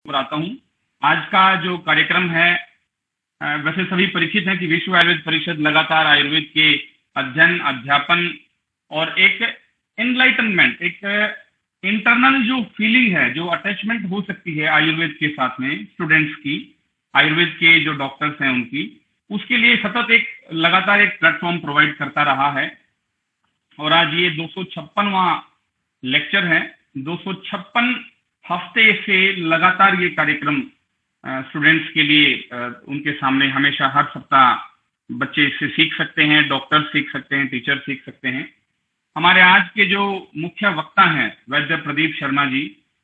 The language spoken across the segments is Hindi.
पर आता हूँ। आज का जो कार्यक्रम है, वैसे सभी परिचित हैं कि विश्व आयुर्वेद परिषद लगातार आयुर्वेद के अध्ययन, अध्यापन और एक एनलाइटनमेंट, एक इंटरनल जो फीलिंग है, जो अटैचमेंट हो सकती है आयुर्वेद के साथ में स्टूडेंट्स की, आयुर्वेद के जो डॉक्टर्स हैं उनकी, उसके लिए सतत एक लगातार एक प्लेटफॉर्म प्रोवाइड करता रहा है। और आज ये 256वां लेक्चर है। 256 हफ्ते से लगातार ये कार्यक्रम स्टूडेंट्स के लिए उनके सामने हमेशा हर सप्ताह बच्चे इससे सीख सकते हैं, डॉक्टर सीख सकते हैं, टीचर सीख सकते हैं। हमारे आज के जो मुख्य वक्ता हैं वैद्य प्रदीप शर्मा जी,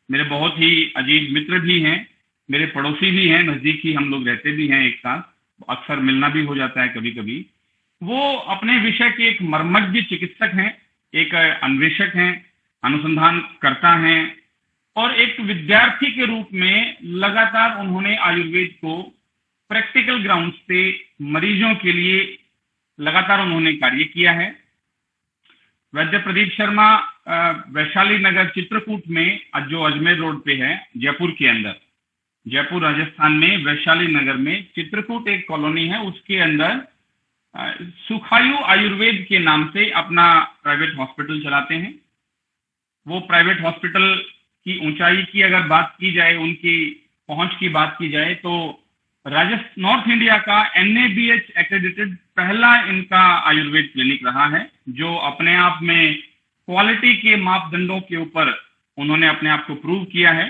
मेरे बहुत ही अजीज मित्र भी हैं, मेरे पड़ोसी भी हैं, नजदीकी हम लोग रहते भी हैं एक साथ, अक्सर मिलना भी हो जाता है कभी कभी। वो अपने विषय के एक मर्मज्ञ चिकित्सक हैं, एक अन्वेषक हैं, अनुसंधानकर्ता हैं और एक विद्यार्थी के रूप में लगातार उन्होंने आयुर्वेद को प्रैक्टिकल ग्राउंड्स पे मरीजों के लिए लगातार उन्होंने कार्य किया है। वैद्य प्रदीप शर्मा वैशाली नगर चित्रकूट में, जो अजमेर रोड पे है, जयपुर के अंदर, जयपुर राजस्थान में वैशाली नगर में चित्रकूट एक कॉलोनी है, उसके अंदर सुखायु आयुर्वेद के नाम से अपना प्राइवेट हॉस्पिटल चलाते हैं। वो प्राइवेट हॉस्पिटल की ऊंचाई की अगर बात की जाए, उनकी पहुंच की बात की जाए, तो नॉर्थ इंडिया का NABH एक्रेडिटेड पहला इनका आयुर्वेद क्लिनिक रहा है, जो अपने आप में क्वालिटी के मापदंडों के ऊपर उन्होंने अपने आप को प्रूव किया है।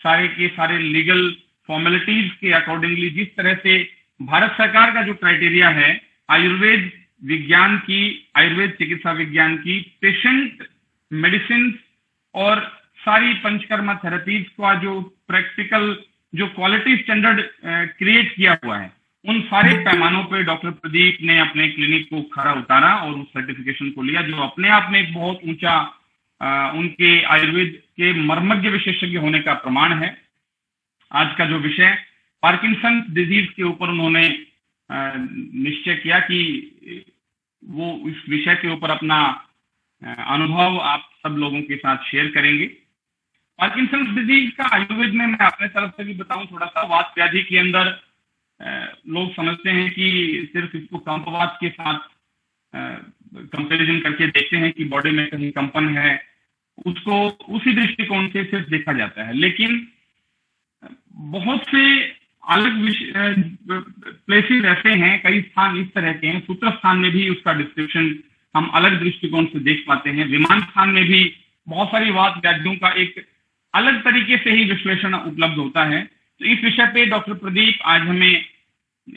सारे के सारे लीगल फॉर्मेलिटीज के अकॉर्डिंगली, जिस तरह से भारत सरकार का जो क्राइटेरिया है आयुर्वेद विज्ञान की, आयुर्वेद चिकित्सा विज्ञान की, पेशेंट मेडिसिन और सारी पंचकर्मा थेरेपीज का जो प्रैक्टिकल जो क्वालिटी स्टैंडर्ड क्रिएट किया हुआ है, उन सारे पैमानों पे डॉक्टर प्रदीप ने अपने क्लिनिक को खरा उतारा और उस सर्टिफिकेशन को लिया, जो अपने आप में एक बहुत ऊंचा उनके आयुर्वेद के मर्मज्ञ विशेषज्ञ होने का प्रमाण है। आज का जो विषय पार्किंसन डिजीज के ऊपर उन्होंने निश्चय किया कि वो इस विषय के ऊपर अपना अनुभव आप सब लोगों के साथ शेयर करेंगे। पार्किंसन डिजीज का आयुर्वेद में, मैं अपने तरफ से भी बताऊं थोड़ा सा, वात व्याधि के अंदर लोग समझते हैं कि सिर्फ इसको कंपवात के साथ कंपैरिजन करके देखते हैं कि बॉडी में कहीं कंपन है, उसको उसी दृष्टिकोण से सिर्फ देखा जाता है। लेकिन बहुत से अलग प्लेसेस ऐसे हैं, कई स्थान इस तरह के हैं, सूत्र स्थान में भी उसका डिस्क्रिप्शन हम अलग दृष्टिकोण से देख पाते हैं, विमान स्थान में भी बहुत सारी वात व्याधियों का एक अलग तरीके से ही विश्लेषण उपलब्ध होता है। तो इस विषय पे डॉक्टर प्रदीप आज हमें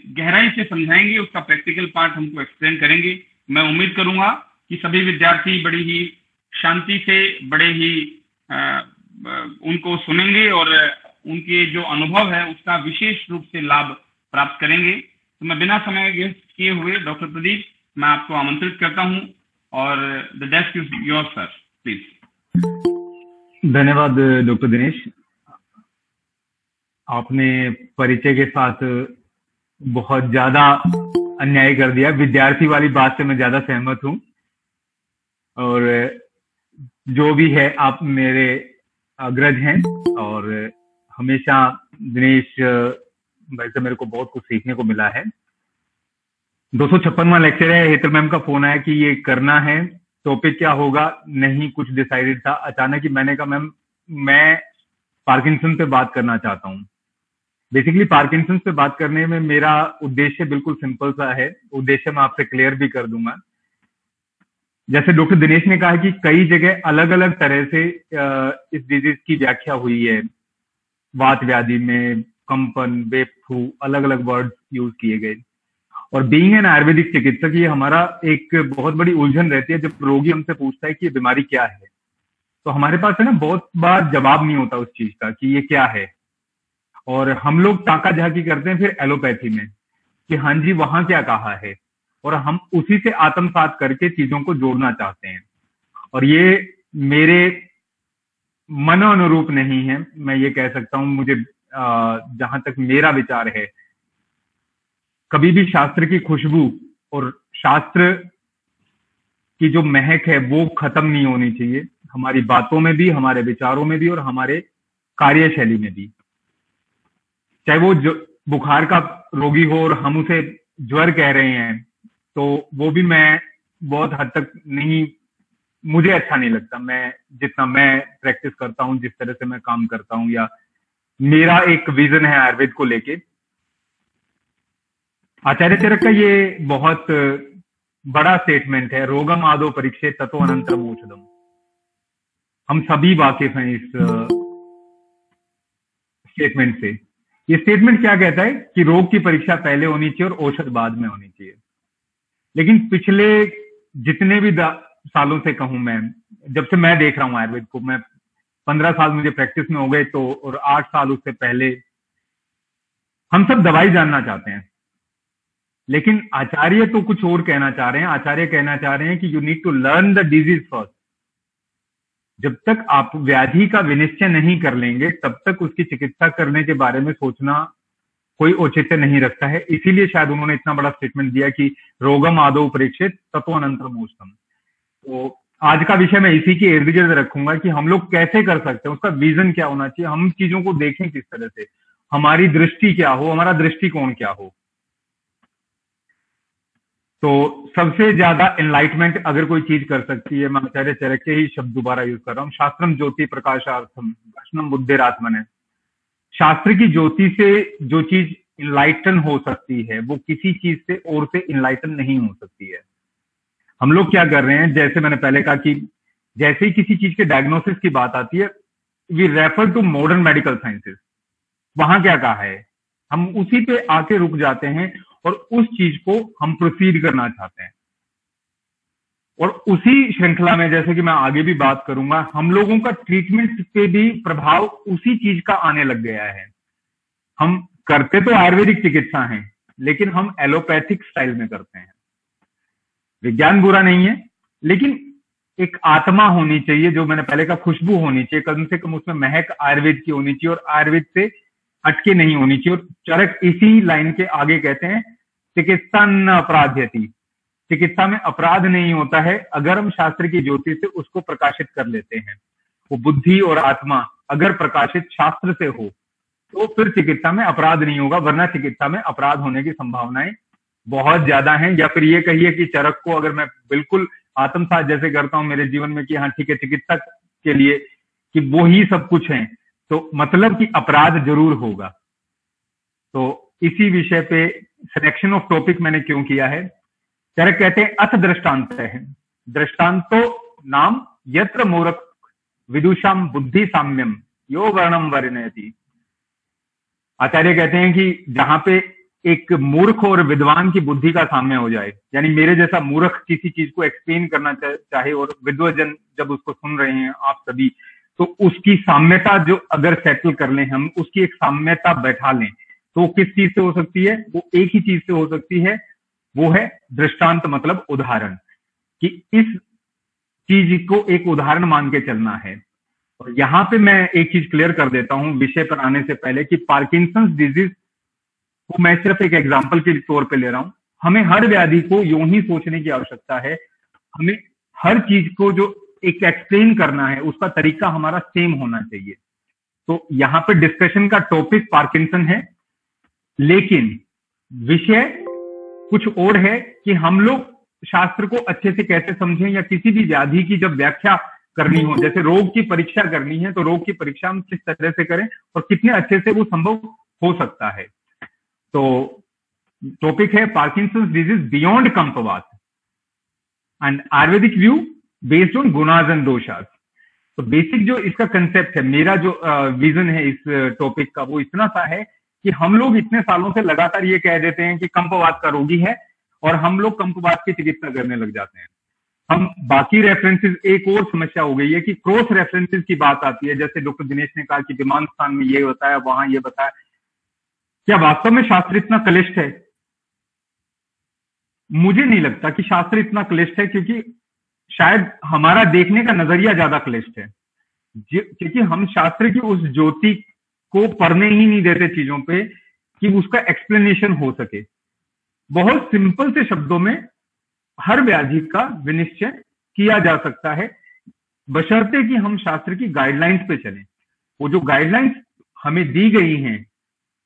गहराई से समझाएंगे, उसका प्रैक्टिकल पार्ट हमको एक्सप्लेन करेंगे। मैं उम्मीद करूंगा कि सभी विद्यार्थी बड़ी ही शांति से, बड़े ही उनको सुनेंगे और उनके जो अनुभव है उसका विशेष रूप से लाभ प्राप्त करेंगे। तो मैं बिना समय वेस्ट किए हुए डॉक्टर प्रदीप, मैं आपको आमंत्रित करता हूं और the desk is your sir, please. धन्यवाद डॉक्टर दिनेश। आपने परिचय के साथ बहुत ज्यादा अन्याय कर दिया। विद्यार्थी वाली बात से मैं ज्यादा सहमत हूं, और जो भी है आप मेरे अग्रज हैं और हमेशा दिनेश भाई से मेरे को बहुत कुछ सीखने को मिला है। 256वां लेक्चर है। हेतल मैम का फोन आया कि ये करना है, टॉपिक क्या होगा नहीं कुछ डिसाइडेड था। अचानक ही मैंने कहा मैम मैं पार्किंसन पे बात करना चाहता हूँ। बेसिकली पार्किंसन पे बात करने में मेरा उद्देश्य बिल्कुल सिंपल सा है, उद्देश्य मैं आपसे क्लियर भी कर दूंगा। जैसे डॉक्टर दिनेश ने कहा कि कई जगह अलग अलग तरह से इस डिजीज की व्याख्या हुई है। वात व्याधि में कंपन, बेफ्थू, अलग अलग वर्ड यूज किए गए। और बीइंग एन आयुर्वेदिक चिकित्सक, ये हमारा एक बहुत बड़ी उलझन रहती है। जब रोगी हमसे पूछता है कि ये बीमारी क्या है, तो हमारे पास है ना बहुत बार जवाब नहीं होता उस चीज का कि ये क्या है, और हम लोग ताका झाकी करते हैं फिर एलोपैथी में कि हाँ जी वहां क्या कहा है, और हम उसी से आत्मसात करके चीजों को जोड़ना चाहते हैं। और ये मेरे मन अनुरूप नहीं है, मैं ये कह सकता हूं। मुझे जहां तक मेरा विचार है, कभी भी शास्त्र की खुशबू और शास्त्र की जो महक है वो खत्म नहीं होनी चाहिए, हमारी बातों में भी, हमारे विचारों में भी और हमारे कार्यशैली में भी। चाहे वो बुखार का रोगी हो और हम उसे ज्वर कह रहे हैं, तो वो भी मैं बहुत हद तक नहीं, मुझे अच्छा नहीं लगता। मैं जितना मैं प्रैक्टिस करता हूँ, जिस तरह से मैं काम करता हूँ, या मेरा एक विजन है आयुर्वेद को लेके, आचार्य चरक का ये बहुत बड़ा स्टेटमेंट है, रोगम आदो परीक्षे ततो अनंतरम औषधम। हम सभी वाकिफ हैं इस स्टेटमेंट से। ये स्टेटमेंट क्या कहता है कि रोग की परीक्षा पहले होनी चाहिए और औषध बाद में होनी चाहिए। लेकिन पिछले जितने भी सालों से कहूं मैं, जब से मैं देख रहा हूं आयुर्वेद को, मैं 15 साल मुझे प्रैक्टिस में हो गए तो, और 8 साल उससे पहले, हम सब दवाई जानना चाहते हैं, लेकिन आचार्य तो कुछ और कहना चाह रहे हैं। आचार्य कहना चाह रहे हैं कि you need to learn the disease first. जब तक आप व्याधि का विनिश्चय नहीं कर लेंगे, तब तक उसकी चिकित्सा करने के बारे में सोचना कोई औचित्य नहीं रखता है। इसीलिए शायद उन्होंने इतना बड़ा स्टेटमेंट दिया कि रोगम आदो परीक्षित ततो अनंतरम औषधम। तो आज का विषय मैं इसी के इर्द गिर्द रखूंगा कि हम लोग कैसे कर सकते हैं, उसका विजन क्या होना चाहिए, हम चीजों को देखें किस तरह से, हमारी दृष्टि क्या हो, हमारा दृष्टिकोण क्या हो। तो सबसे ज्यादा एनलाइटमेंट अगर कोई चीज कर सकती है, मैं आचार्य चरक के ही शब्द दोबारा यूज कर रहा हूं, शास्त्रम ज्योति प्रकाशार्थम दर्शनम बुद्धिरात्मन है। शास्त्र की ज्योति से जो चीज इनलाइटन हो सकती है, वो किसी चीज से और से इनलाइटन नहीं हो सकती है। हम लोग क्या कर रहे हैं, जैसे मैंने पहले कहा कि जैसे ही किसी चीज के डायग्नोसिस की बात आती है, we refer to modern medical sciences. वहां क्या कहा है, हम उसी पे आके रुक जाते हैं और उस चीज को हम प्रोसीड करना चाहते हैं। और उसी श्रृंखला में, जैसे कि मैं आगे भी बात करूंगा, हम लोगों का ट्रीटमेंट पे भी प्रभाव उसी चीज का आने लग गया है। हम करते तो आयुर्वेदिक चिकित्सा है, लेकिन हम एलोपैथिक स्टाइल में करते हैं। विज्ञान बुरा नहीं है, लेकिन एक आत्मा होनी चाहिए, जो मैंने पहले कहा खुशबू होनी चाहिए, कम से कम उसमें महक आयुर्वेद की होनी चाहिए और आयुर्वेद से हटके नहीं होनी चाहिए। और चरक इसी लाइन के आगे कहते हैं, चिकित्सा न अपराध्यति, चिकित्सा में अपराध नहीं होता है अगर हम शास्त्र की ज्योति से उसको प्रकाशित कर लेते हैं। वो बुद्धि और आत्मा अगर प्रकाशित शास्त्र से हो तो फिर चिकित्सा में अपराध नहीं होगा, वरना चिकित्सा में अपराध होने की संभावनाएं बहुत ज्यादा हैं। या फिर ये कहिए कि चरक को अगर मैं बिल्कुल आत्मसात जैसे करता हूं मेरे जीवन में कि हाँ ठीक है, चिकित्सक के लिए कि वो ही सब कुछ है, तो मतलब कि अपराध जरूर होगा। तो इसी विषय पे सिलेक्शन ऑफ टॉपिक मैंने क्यों किया है, चरक कहते हैं अथ दृष्टांत है, दृष्टांतो नाम यत्र मूर्ख विदुषाम बुद्धि साम्यम यो वर्णम वर्णयति। आचार्य कहते हैं कि जहां पे एक मूर्ख और विद्वान की बुद्धि का साम्य हो जाए, यानी मेरे जैसा मूर्ख किसी चीज को एक्सप्लेन करना चाहे और विद्वजन जब उसको सुन रहे हैं आप सभी, तो उसकी साम्यता जो अगर सेटल कर लें हम, उसकी एक साम्यता बैठा लें, तो किस चीज से हो सकती है, वो एक ही चीज से हो सकती है, वो है दृष्टांत, मतलब उदाहरण, कि इस चीज को एक उदाहरण मान के चलना है। और यहां पे मैं एक चीज क्लियर कर देता हूं विषय पर आने से पहले कि पार्किंसंस डिजीज को मैं सिर्फ एक एग्जांपल के तौर पे ले रहा हूं। हमें हर व्याधि को यूं ही सोचने की आवश्यकता है, हमें हर चीज को जो एक एक्सप्लेन करना है उसका तरीका हमारा सेम होना चाहिए। तो यहाँ पे डिस्कशन का टॉपिक पार्किंसन है, लेकिन विषय कुछ और है कि हम लोग शास्त्र को अच्छे से कैसे समझें, या किसी भी व्याधि की जब व्याख्या करनी हो, जैसे रोग की परीक्षा करनी है, तो रोग की परीक्षा हम किस तरह से करें और कितने अच्छे से वो संभव हो सकता है। तो टॉपिक है Parkinson's disease beyond kampavata and Ayurvedic view based on gunas and doshas. तो बेसिक जो इसका कंसेप्ट है, मेरा जो विजन है इस टॉपिक का, वो इतना सा है कि हम लोग इतने सालों से लगातार ये कह देते हैं कि कंपवात का रोगी है और हम लोग कंपवात की चिकित्सा करने लग जाते हैं। हम बाकी रेफरेंसेस, एक और समस्या हो गई है कि क्रॉस रेफरेंसेस की बात आती है, जैसे डॉक्टर दिनेश ने कहा कि विमान स्थान में ये बताया, वहां ये बताया। क्या वास्तव में शास्त्र इतना क्लिष्ट है? मुझे नहीं लगता कि शास्त्र इतना क्लिष्ट है, क्योंकि शायद हमारा देखने का नजरिया ज्यादा क्लिष्ट है, क्योंकि हम शास्त्र की उस ज्योति को पढ़ने ही नहीं देते चीजों पे कि उसका एक्सप्लेनेशन हो सके। बहुत सिंपल से शब्दों में हर व्याधि का विनिश्चय किया जा सकता है, बशर्ते कि हम शास्त्र की गाइडलाइंस पे चलें। वो जो गाइडलाइंस हमें दी गई हैं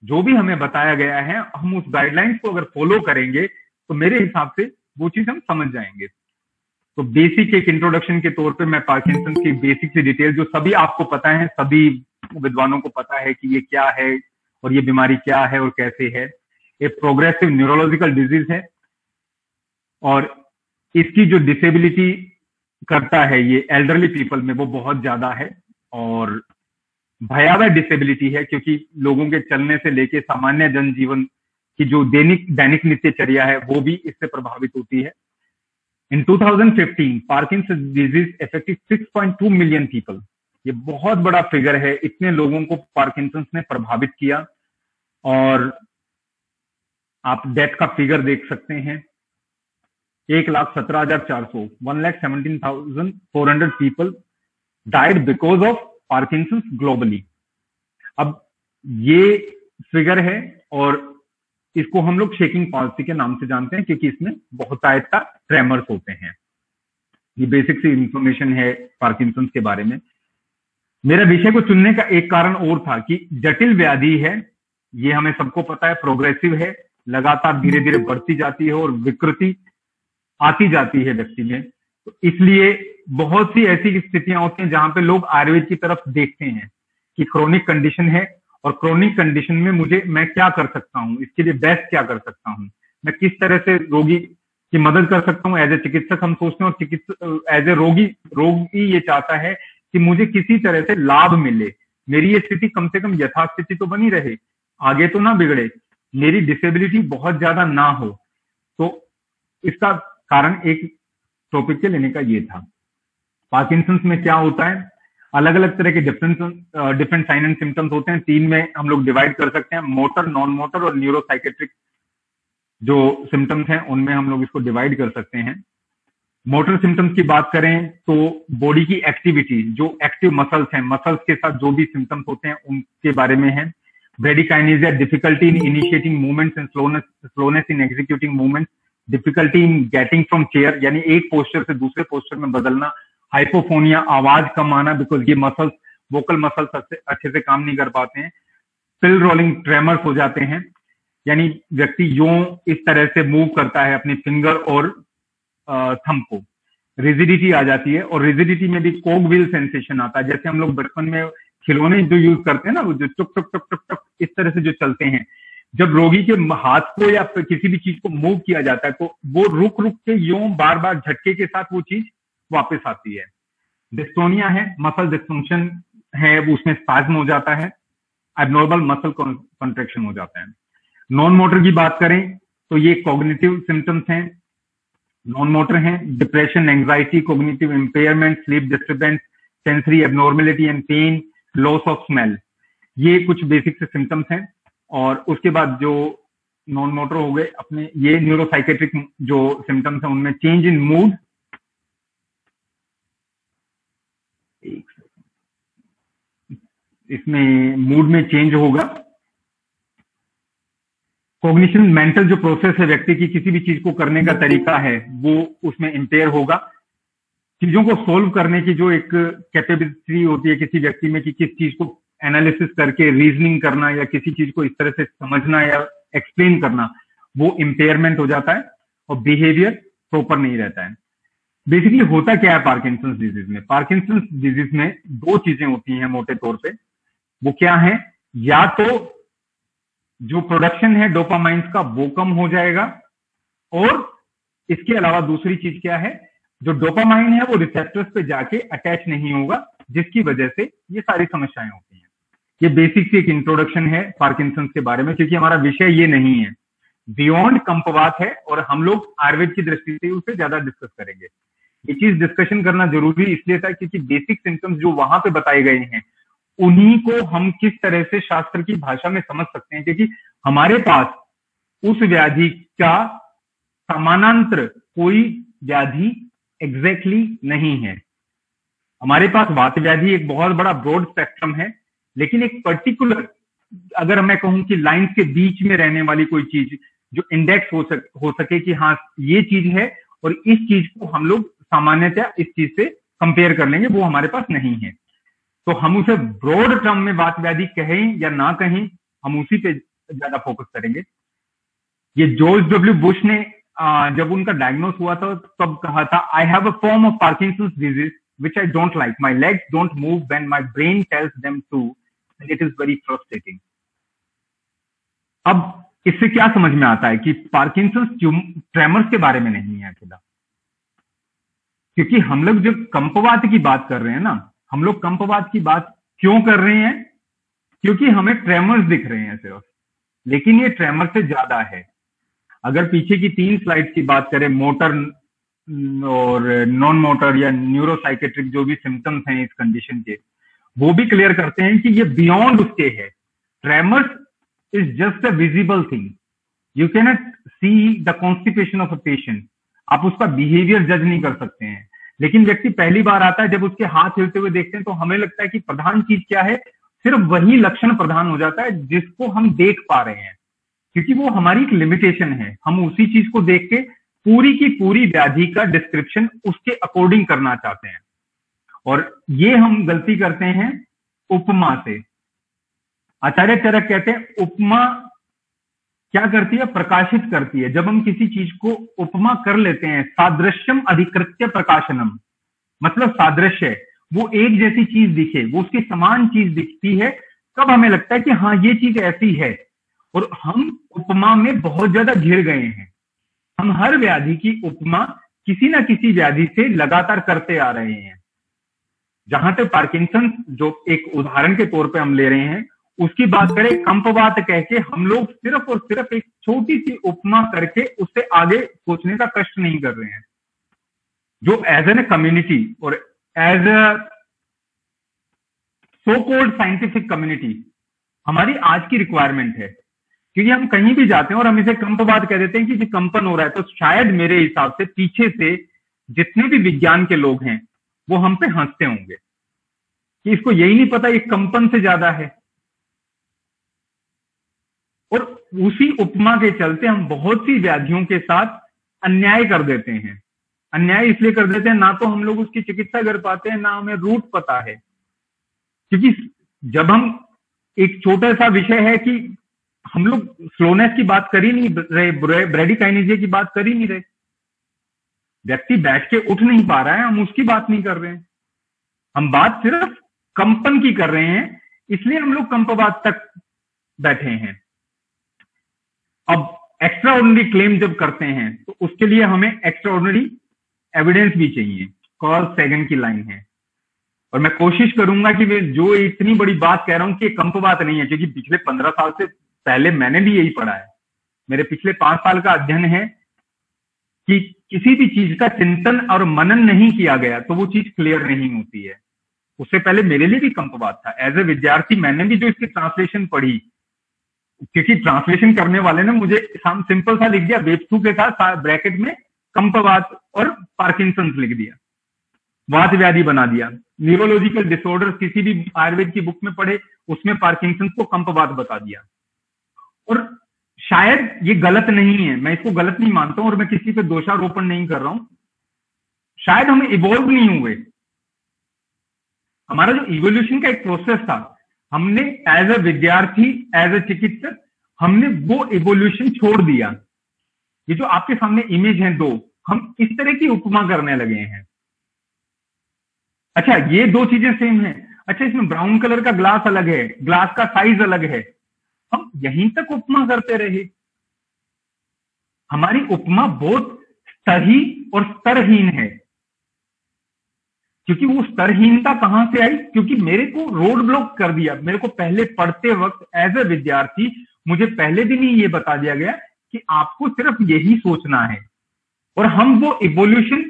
जो भी हमें बताया गया है, हम उस गाइडलाइंस को अगर फॉलो करेंगे तो मेरे हिसाब से वो चीज हम समझ जाएंगे। तो बेसिक एक इंट्रोडक्शन के तौर पे मैं पार्किंसन की बेसिक से डिटेल, जो सभी आपको पता है, सभी विद्वानों को पता है कि ये क्या है और ये बीमारी क्या है और कैसे है। एक प्रोग्रेसिव न्यूरोलॉजिकल डिजीज है और इसकी जो डिसेबिलिटी करता है ये एल्डरली पीपल में, वो बहुत ज्यादा है और भयावह डिसेबिलिटी है, क्योंकि लोगों के चलने से लेके सामान्य जनजीवन की जो दैनिक नित्यचर्या है वो भी इससे प्रभावित होती है। इन 2015 Parkinson disease affected 6.2 million people. ये बहुत बड़ा फिगर है, इतने लोगों को पार्किंसन ने प्रभावित किया। और आप डेथ का फिगर देख सकते हैं, 1,17,400 1,17,400 people died because of Parkinson globally. अब ये फिगर है और इसको हम लोग शेकिंग पॉलिसी के नाम से जानते हैं, क्योंकि इसमें बहुतायत का ट्रेमर्स होते हैं। ये बेसिक सी इंफॉर्मेशन है पार्किंसन के बारे में। मेरा विषय को चुनने का एक कारण और था कि जटिल व्याधि है, ये हमें सबको पता है, प्रोग्रेसिव है, लगातार धीरे धीरे बढ़ती जाती है और विकृति आती जाती है व्यक्ति में। तो इसलिए बहुत सी ऐसी स्थितियां होती हैं जहां पे लोग आयुर्वेद की तरफ देखते हैं कि क्रोनिक कंडीशन है और क्रोनिक कंडीशन में मैं क्या कर सकता हूं, इसके लिए बेस्ट क्या कर सकता हूं, मैं किस तरह से रोगी की मदद कर सकता हूं। एज ए चिकित्सक हम सोचते हैं और एज ए रोगी ये चाहता है कि मुझे किसी तरह से लाभ मिले, मेरी ये स्थिति कम से कम यथास्थिति तो बनी रहे, आगे तो ना बिगड़े, मेरी डिसेबिलिटी बहुत ज्यादा ना हो। तो इसका कारण एक टॉपिक के लेने का ये था। पार्किंसन में क्या होता है, अलग अलग तरह के डिफरेंट साइन एंड सिम्टम्स होते हैं। 3 में हम लोग डिवाइड कर सकते हैं, मोटर, नॉन मोटर और न्यूरोसाइकेट्रिक जो सिम्टम्स हैं उनमें हम लोग इसको डिवाइड कर सकते हैं। मोटर सिम्टम्स की बात करें तो बॉडी की एक्टिविटी, जो एक्टिव मसल्स हैं, मसल्स के साथ जो भी सिम्टम्स होते हैं उनके बारे में है। Bradykinesia, difficulty in initiating movements and slowness in executing movements, difficulty in getting from chair, यानी एक पोस्चर से दूसरे पोस्चर में बदलना। हाइपोफोनिया, आवाज कम आना, बिकॉज ये मसल्स, वोकल मसल्स अच्छे से काम नहीं कर पाते हैं। पिल रोलिंग, ट्रेमर्स हो जाते हैं, यानी व्यक्ति यूं इस तरह से मूव करता है अपनी फिंगर और थंब को। रिजिडिटी आ जाती है और रिजिडिटी में भी कोग व्हील सेंसेशन आता है, जैसे हम लोग बचपन में खिलौने जो यूज करते हैं ना, वो जो टुक टुक टुक टुक टुक इस तरह से जो चलते हैं, जब रोगी के हाथ को या किसी भी चीज को मूव किया जाता है तो वो रुक रुक के यूं बार बार झटके के साथ वो चीज वापस आती है। डिस्टोनिया है, मसल डिस्फंक्शन है, वो उसमें स्पाज्म हो जाता है, एबनॉर्मल मसल कॉन्ट्रैक्शन हो जाता है। नॉन मोटर की बात करें तो ये कॉग्निटिव सिम्टम्स हैं, नॉन मोटर हैं, depression, anxiety, cognitive impairment, sleep disturbance, sensory abnormality and pain, loss of smell, ये कुछ बेसिक से सिम्टम्स हैं। और उसके बाद जो नॉन मोटर हो गए अपने, ये न्यूरोसाइकेट्रिक जो सिम्टम्स हैं उनमें चेंज इन मूड, इसमें मूड में चेंज होगा। कॉग्निशन, मेंटल जो प्रोसेस है व्यक्ति की किसी भी चीज को करने का तरीका है वो उसमें इंपेयर होगा। चीजों को सोल्व करने की जो एक कैपेबिलिटी होती है किसी व्यक्ति में कि किस चीज को एनालिसिस करके रीजनिंग करना या किसी चीज को इस तरह से समझना या एक्सप्लेन करना, वो इंपेयरमेंट हो जाता है और बिहेवियर प्रॉपर नहीं रहता है। बेसिकली होता क्या है पार्किंसन डिजीज में? पार्किंसन डिजीज में 2 चीजें होती हैं मोटे तौर पे। वो क्या है, या तो जो प्रोडक्शन है डोपामाइन का वो कम हो जाएगा, और इसके अलावा दूसरी चीज क्या है, जो डोपामाइन है वो रिसेप्टर्स पे जाके अटैच नहीं होगा, जिसकी वजह से ये सारी समस्याएं होती हैं। ये बेसिक सी एक इंट्रोडक्शन है पार्किंसन के बारे में, क्योंकि हमारा विषय ये नहीं है, बियॉन्ड कंपवात है और हम लोग आयुर्वेद की दृष्टि से उसे ज्यादा डिस्कस करेंगे। ये चीज डिस्कशन करना जरूरी इसलिए था क्योंकि बेसिक सिम्टम्स जो वहां पे बताए गए हैं उन्हीं को हम किस तरह से शास्त्र की भाषा में समझ सकते हैं, क्योंकि हमारे पास उस व्याधि का समानांतर कोई व्याधि एग्जैक्टली नहीं है। हमारे पास वात व्याधि एक बहुत बड़ा ब्रॉड स्पेक्ट्रम है, लेकिन एक पर्टिकुलर, अगर मैं कहूं कि लाइंस के बीच में रहने वाली कोई चीज जो इंडेक्स हो सके कि हाँ ये चीज है और इस चीज को हम लोग सामान्यतः इस चीज से कंपेयर कर लेंगे, वो हमारे पास नहीं है। तो हम उसे ब्रॉड टर्म में वात व्याधि कहें या ना कहें, हम उसी पे ज्यादा फोकस करेंगे। ये जॉर्ज डब्ल्यू बुश ने जब उनका डायग्नोस हुआ था तब कहा था, I have a form of Parkinson's disease which I don't like, my legs don't move when my brain tells them to, and it is very frustrating. अब इससे क्या समझ में आता है कि पार्किंसंस ट्रेमर्स के बारे में नहीं है अकेला, क्योंकि हम लोग जब कंपवात की बात कर रहे हैं ना, हम लोग कंपवात की बात क्यों कर रहे हैं? क्योंकि हमें ट्रेमर्स दिख रहे हैं सिर्फ, लेकिन ये ट्रेमर से ज्यादा है। अगर पीछे की 3 स्लाइड्स की बात करें, मोटर और नॉन मोटर या न्यूरोसाइकेट्रिक जो भी सिम्टम्स हैं इस कंडीशन के, वो भी क्लियर करते हैं कि ये बियॉन्ड उसके है। Tremors is just a visible thing, you cannot see the constipation of a patient, आप उसका बिहेवियर जज नहीं कर सकते हैं। लेकिन व्यक्ति पहली बार आता है, जब उसके हाथ हिलते हुए देखते हैं तो हमें लगता है कि प्रधान चीज क्या है, सिर्फ वही लक्षण प्रधान हो जाता है जिसको हम देख पा रहे हैं, क्योंकि वो हमारी एक लिमिटेशन है। हम उसी चीज को देख के पूरी की पूरी व्याधि का डिस्क्रिप्शन उसके अकॉर्डिंग करना चाहते हैं, और ये हम गलती करते हैं उपमा से। आचार्य चरक कहते हैं उपमा क्या करती है? प्रकाशित करती है। जब हम किसी चीज को उपमा कर लेते हैं, सादृश्यम अधिकृत्य प्रकाशनम, मतलब सादृश्य, वो एक जैसी चीज दिखे, वो उसकी समान चीज दिखती है, तब हमें लगता है कि हाँ ये चीज ऐसी है। और हम उपमा में बहुत ज्यादा घिर गए हैं। हम हर व्याधि की उपमा किसी ना किसी व्याधि से लगातार करते आ रहे हैं। जहां तक पार्किंसन जो एक उदाहरण के तौर पे हम ले रहे हैं उसकी बात करें, कंपवात कह के हम लोग सिर्फ और सिर्फ एक छोटी सी उपमा करके उससे आगे सोचने का कष्ट नहीं कर रहे हैं, जो एज एन कम्युनिटी और as a so called scientific community हमारी आज की रिक्वायरमेंट है। क्योंकि हम कहीं भी जाते हैं और हम इसे कंपवात कह देते हैं कि कंपन हो रहा है, तो शायद मेरे हिसाब से पीछे से जितने भी विज्ञान के लोग हैं वो हम पे हंसते होंगे कि इसको यही नहीं पता ये कंपन से ज्यादा है। और उसी उपमा के चलते हम बहुत सी व्याधियों के साथ अन्याय कर देते हैं। अन्याय इसलिए कर देते हैं, ना तो हम लोग उसकी चिकित्सा कर पाते हैं, ना हमें रूट पता है। क्योंकि जब हम एक छोटा सा विषय है कि हम लोग स्लोनेस की बात कर ही नहीं रहे, ब्रेडिकाइनेजिया की बात कर ही नहीं रहे, व्यक्ति बैठ के उठ नहीं पा रहा है, हम उसकी बात नहीं कर रहे हैं, हम बात सिर्फ कंपन की कर रहे हैं, इसलिए हम लोग कंपवात तक बैठे हैं। अब एक्स्ट्रा ऑर्डिनरी क्लेम जब करते हैं तो उसके लिए हमें एक्स्ट्रा ऑर्डिनरी एविडेंस भी चाहिए। कार्ल सैगन की लाइन है, और मैं कोशिश करूंगा कि मैं जो इतनी बड़ी बात कह रहा हूं कि कंपवात नहीं है, क्योंकि पिछले 15 साल से पहले मैंने भी यही पढ़ा है। मेरे पिछले 5 साल का अध्ययन है कि किसी भी चीज का चिंतन और मनन नहीं किया गया तो वो चीज क्लियर नहीं होती है। उससे पहले मेरे लिए भी कंपवात था। एज ए विद्यार्थी मैंने भी जो इसकी ट्रांसलेशन पढ़ी, क्योंकि ट्रांसलेशन करने वाले ने मुझे सिंपल सा लिख दिया, वेबथू के साथ ब्रैकेट में कंपवात और पार्किंसंस लिख दिया, वात व्याधि बना दिया। न्यूरोलॉजिकल डिसऑर्डर किसी भी आयुर्वेद की बुक में पढ़े, उसमें पार्किंसंस को कंपवात बता दिया। और शायद ये गलत नहीं है, मैं इसको गलत नहीं मानता हूं और मैं किसी पे दोषारोपण नहीं कर रहा हूं। शायद हम इवॉल्व नहीं हुए। हमारा जो इवोल्यूशन का एक प्रोसेस था, हमने एज अ विद्यार्थी, एज अ चिकित्सक, हमने वो इवोल्यूशन छोड़ दिया। ये जो आपके सामने इमेज है 2, हम इस तरह की उपमा करने लगे हैं। अच्छा, ये 2 चीजें सेम है। अच्छा, इसमें ब्राउन कलर का ग्लास अलग है, ग्लास का साइज अलग है, हम यहीं तक उपमा करते रहे। हमारी उपमा बहुत स्तरी और स्तरहीन है। क्योंकि वो स्तरहीनता कहां से आई? क्योंकि मेरे को रोड ब्लॉक कर दिया। मेरे को पहले पढ़ते वक्त एज ए विद्यार्थी मुझे पहले दिन ही ये बता दिया गया कि आपको सिर्फ यही सोचना है, और हम वो इवोल्यूशन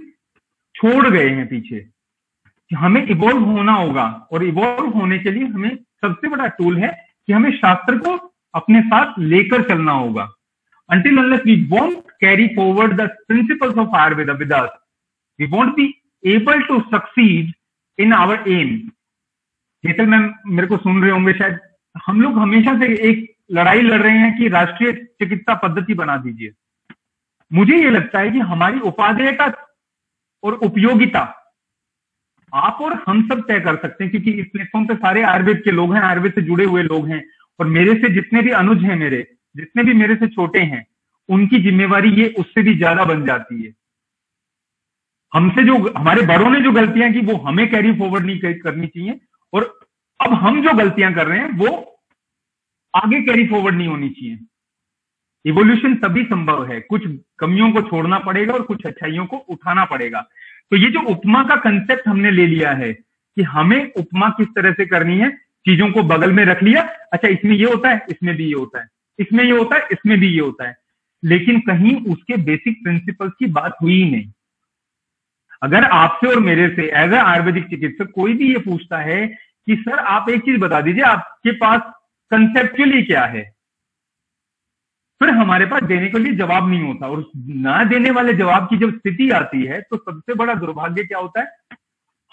छोड़ गए हैं पीछे कि हमें इवॉल्व होना होगा। और इवॉल्व होने के लिए हमें सबसे बड़ा टूल है कि हमें शास्त्र को अपने साथ लेकर चलना होगा। Until unless we won't carry forward the principles of Ayurveda with us, we won't be able to succeed in our aim. जैसे मेरे को सुन रहे होंगे शायद, हम लोग हमेशा से एक लड़ाई लड़ रहे हैं कि राष्ट्रीय चिकित्सा पद्धति बना दीजिए। मुझे ये लगता है कि हमारी उपादेयता और उपयोगिता आप और हम सब तय कर सकते हैं, क्योंकि इस प्लेटफॉर्म पे सारे आयुर्वेद के लोग हैं, आयुर्वेद से जुड़े हुए लोग हैं, और मेरे से जितने भी अनुज हैं, मेरे जितने भी मेरे से छोटे हैं, उनकी जिम्मेवारी ये उससे भी ज्यादा बन जाती है। हमसे जो हमारे बड़ों ने जो गलतियां की वो हमें कैरी फॉरवर्ड नहीं करनी चाहिए, और अब हम जो गलतियां कर रहे हैं वो आगे कैरी फॉरवर्ड नहीं होनी चाहिए। इवोल्यूशन तभी संभव है, कुछ कमियों को छोड़ना पड़ेगा और कुछ अच्छाइयों को उठाना पड़ेगा। तो ये जो उपमा का कंसेप्ट हमने ले लिया है कि हमें उपमा किस तरह से करनी है, चीजों को बगल में रख लिया, अच्छा इसमें ये होता है, इसमें भी ये होता है, इसमें ये होता है, इसमें भी ये होता है, लेकिन कहीं उसके बेसिक प्रिंसिपल्स की बात हुई ही नहीं। अगर आपसे और मेरे से एज ए आयुर्वेदिक चिकित्सक कोई भी ये पूछता है कि सर आप एक चीज बता दीजिए, आपके पास कंसेप्चुअली क्या है, फिर हमारे पास देने के लिए जवाब नहीं होता। और ना देने वाले जवाब की जब स्थिति आती है तो सबसे बड़ा दुर्भाग्य क्या होता है,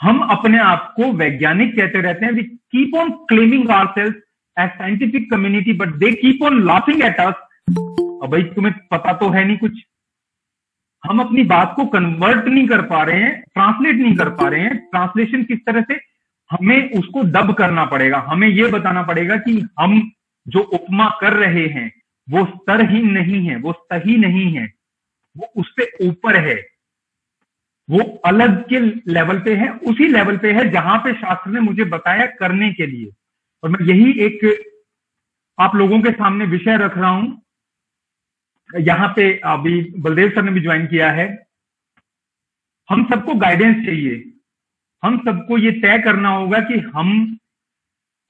हम अपने आप को वैज्ञानिक कहते रहते हैं, we keep on claiming ourselves as scientific community but they keep on laughing at us. अब भाई तुम्हें पता तो है नहीं कुछ, हम अपनी बात को कन्वर्ट नहीं कर पा रहे हैं, ट्रांसलेट नहीं कर पा रहे हैं। ट्रांसलेशन किस तरह से, हमें उसको डब करना पड़ेगा, हमें यह बताना पड़ेगा कि हम जो उपमा कर रहे हैं वो स्तरहीन नहीं है, वो सही नहीं है, वो उससे ऊपर है, वो अलग के लेवल पे है, उसी लेवल पे है जहां पे शास्त्र ने मुझे बताया करने के लिए। और मैं यही एक आप लोगों के सामने विषय रख रहा हूं। यहां पे अभी बलदेव सर ने भी ज्वाइन किया है। हम सबको गाइडेंस चाहिए, हम सबको ये तय करना होगा कि हम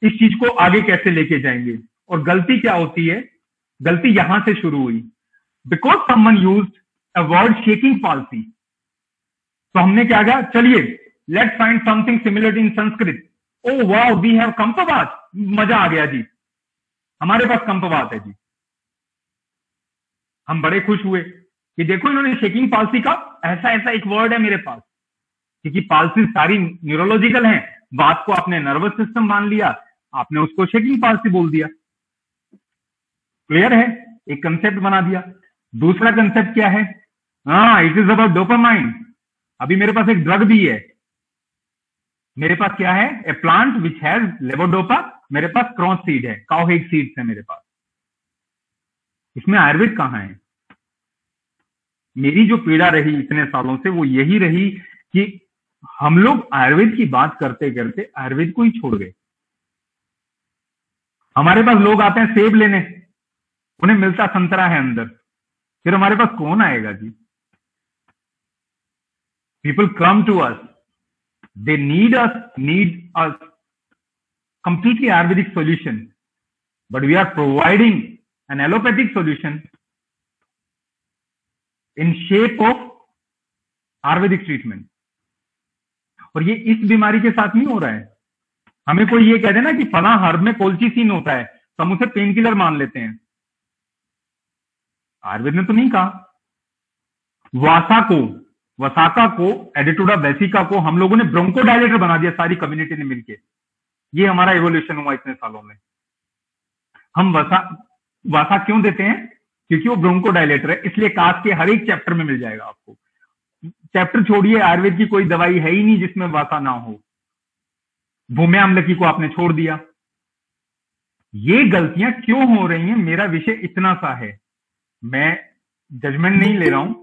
इस चीज को आगे कैसे लेके जाएंगे। और गलती क्या होती है, गलती यहां से शुरू हुई, because someone used a word shaking palsy. तो हमने क्या कहा, चलिए let's find something similar in Sanskrit. Oh wow, we have kampavata, मजा आ गया जी, हमारे पास कंपवात है जी। हम बड़े खुश हुए कि देखो इन्होंने शेकिंग पॉलिसी का ऐसा ऐसा एक वर्ड है मेरे पास, क्योंकि पॉलिसी सारी न्यूरोलॉजिकल है। बात को आपने नर्वस सिस्टम मान लिया, आपने उसको शेकिंग पॉलिसी बोल दिया, क्लियर है, एक कंसेप्ट बना दिया। दूसरा कंसेप्ट क्या है, हाँ इट इज अबाउट डोपामाइन। अभी मेरे पास एक ड्रग भी है, मेरे पास क्या है, ए प्लांट विच हैज लेवोडोपा, मेरे पास क्रॉस सीड है, काउहेग सीड्स है मेरे पास। इसमें आयुर्वेद कहां है? मेरी जो पीड़ा रही इतने सालों से वो यही रही कि हम लोग आयुर्वेद की बात करते करते आयुर्वेद को ही छोड़ गए। हमारे पास लोग आते हैं सेब लेने, उन्हें मिलता संतरा है अंदर, फिर हमारे पास कौन आएगा जी? People come to us, they need a completely Ayurvedic solution, but we are providing an allopathic solution in shape of Ayurvedic treatment. और ये इस बीमारी के साथ नहीं हो रहा है। हमें कोई ये कह देना कि फला हर्ब में कोल्चिसिन होता है तो हम उसे पेन किलर मान लेते हैं। आयुर्वेद ने तो नहीं कहा। वसाका को एडिटोडा वेसिका को हम लोगों ने ब्रोंकोडायलेटर बना दिया, सारी कम्युनिटी ने मिलके। ये हमारा इवोल्यूशन हुआ इतने सालों में। हम वासा क्यों देते हैं? क्योंकि वो ब्रोंकोडायलेटर है, इसलिए कास के हर एक चैप्टर में मिल जाएगा आपको। चैप्टर छोड़िए, आयुर्वेद की कोई दवाई है ही नहीं जिसमें वासा ना हो। भूम्या अम्लकी को आपने छोड़ दिया। ये गलतियां क्यों हो रही हैं? मेरा विषय इतना सा है, मैं जजमेंट नहीं ले रहा हूं,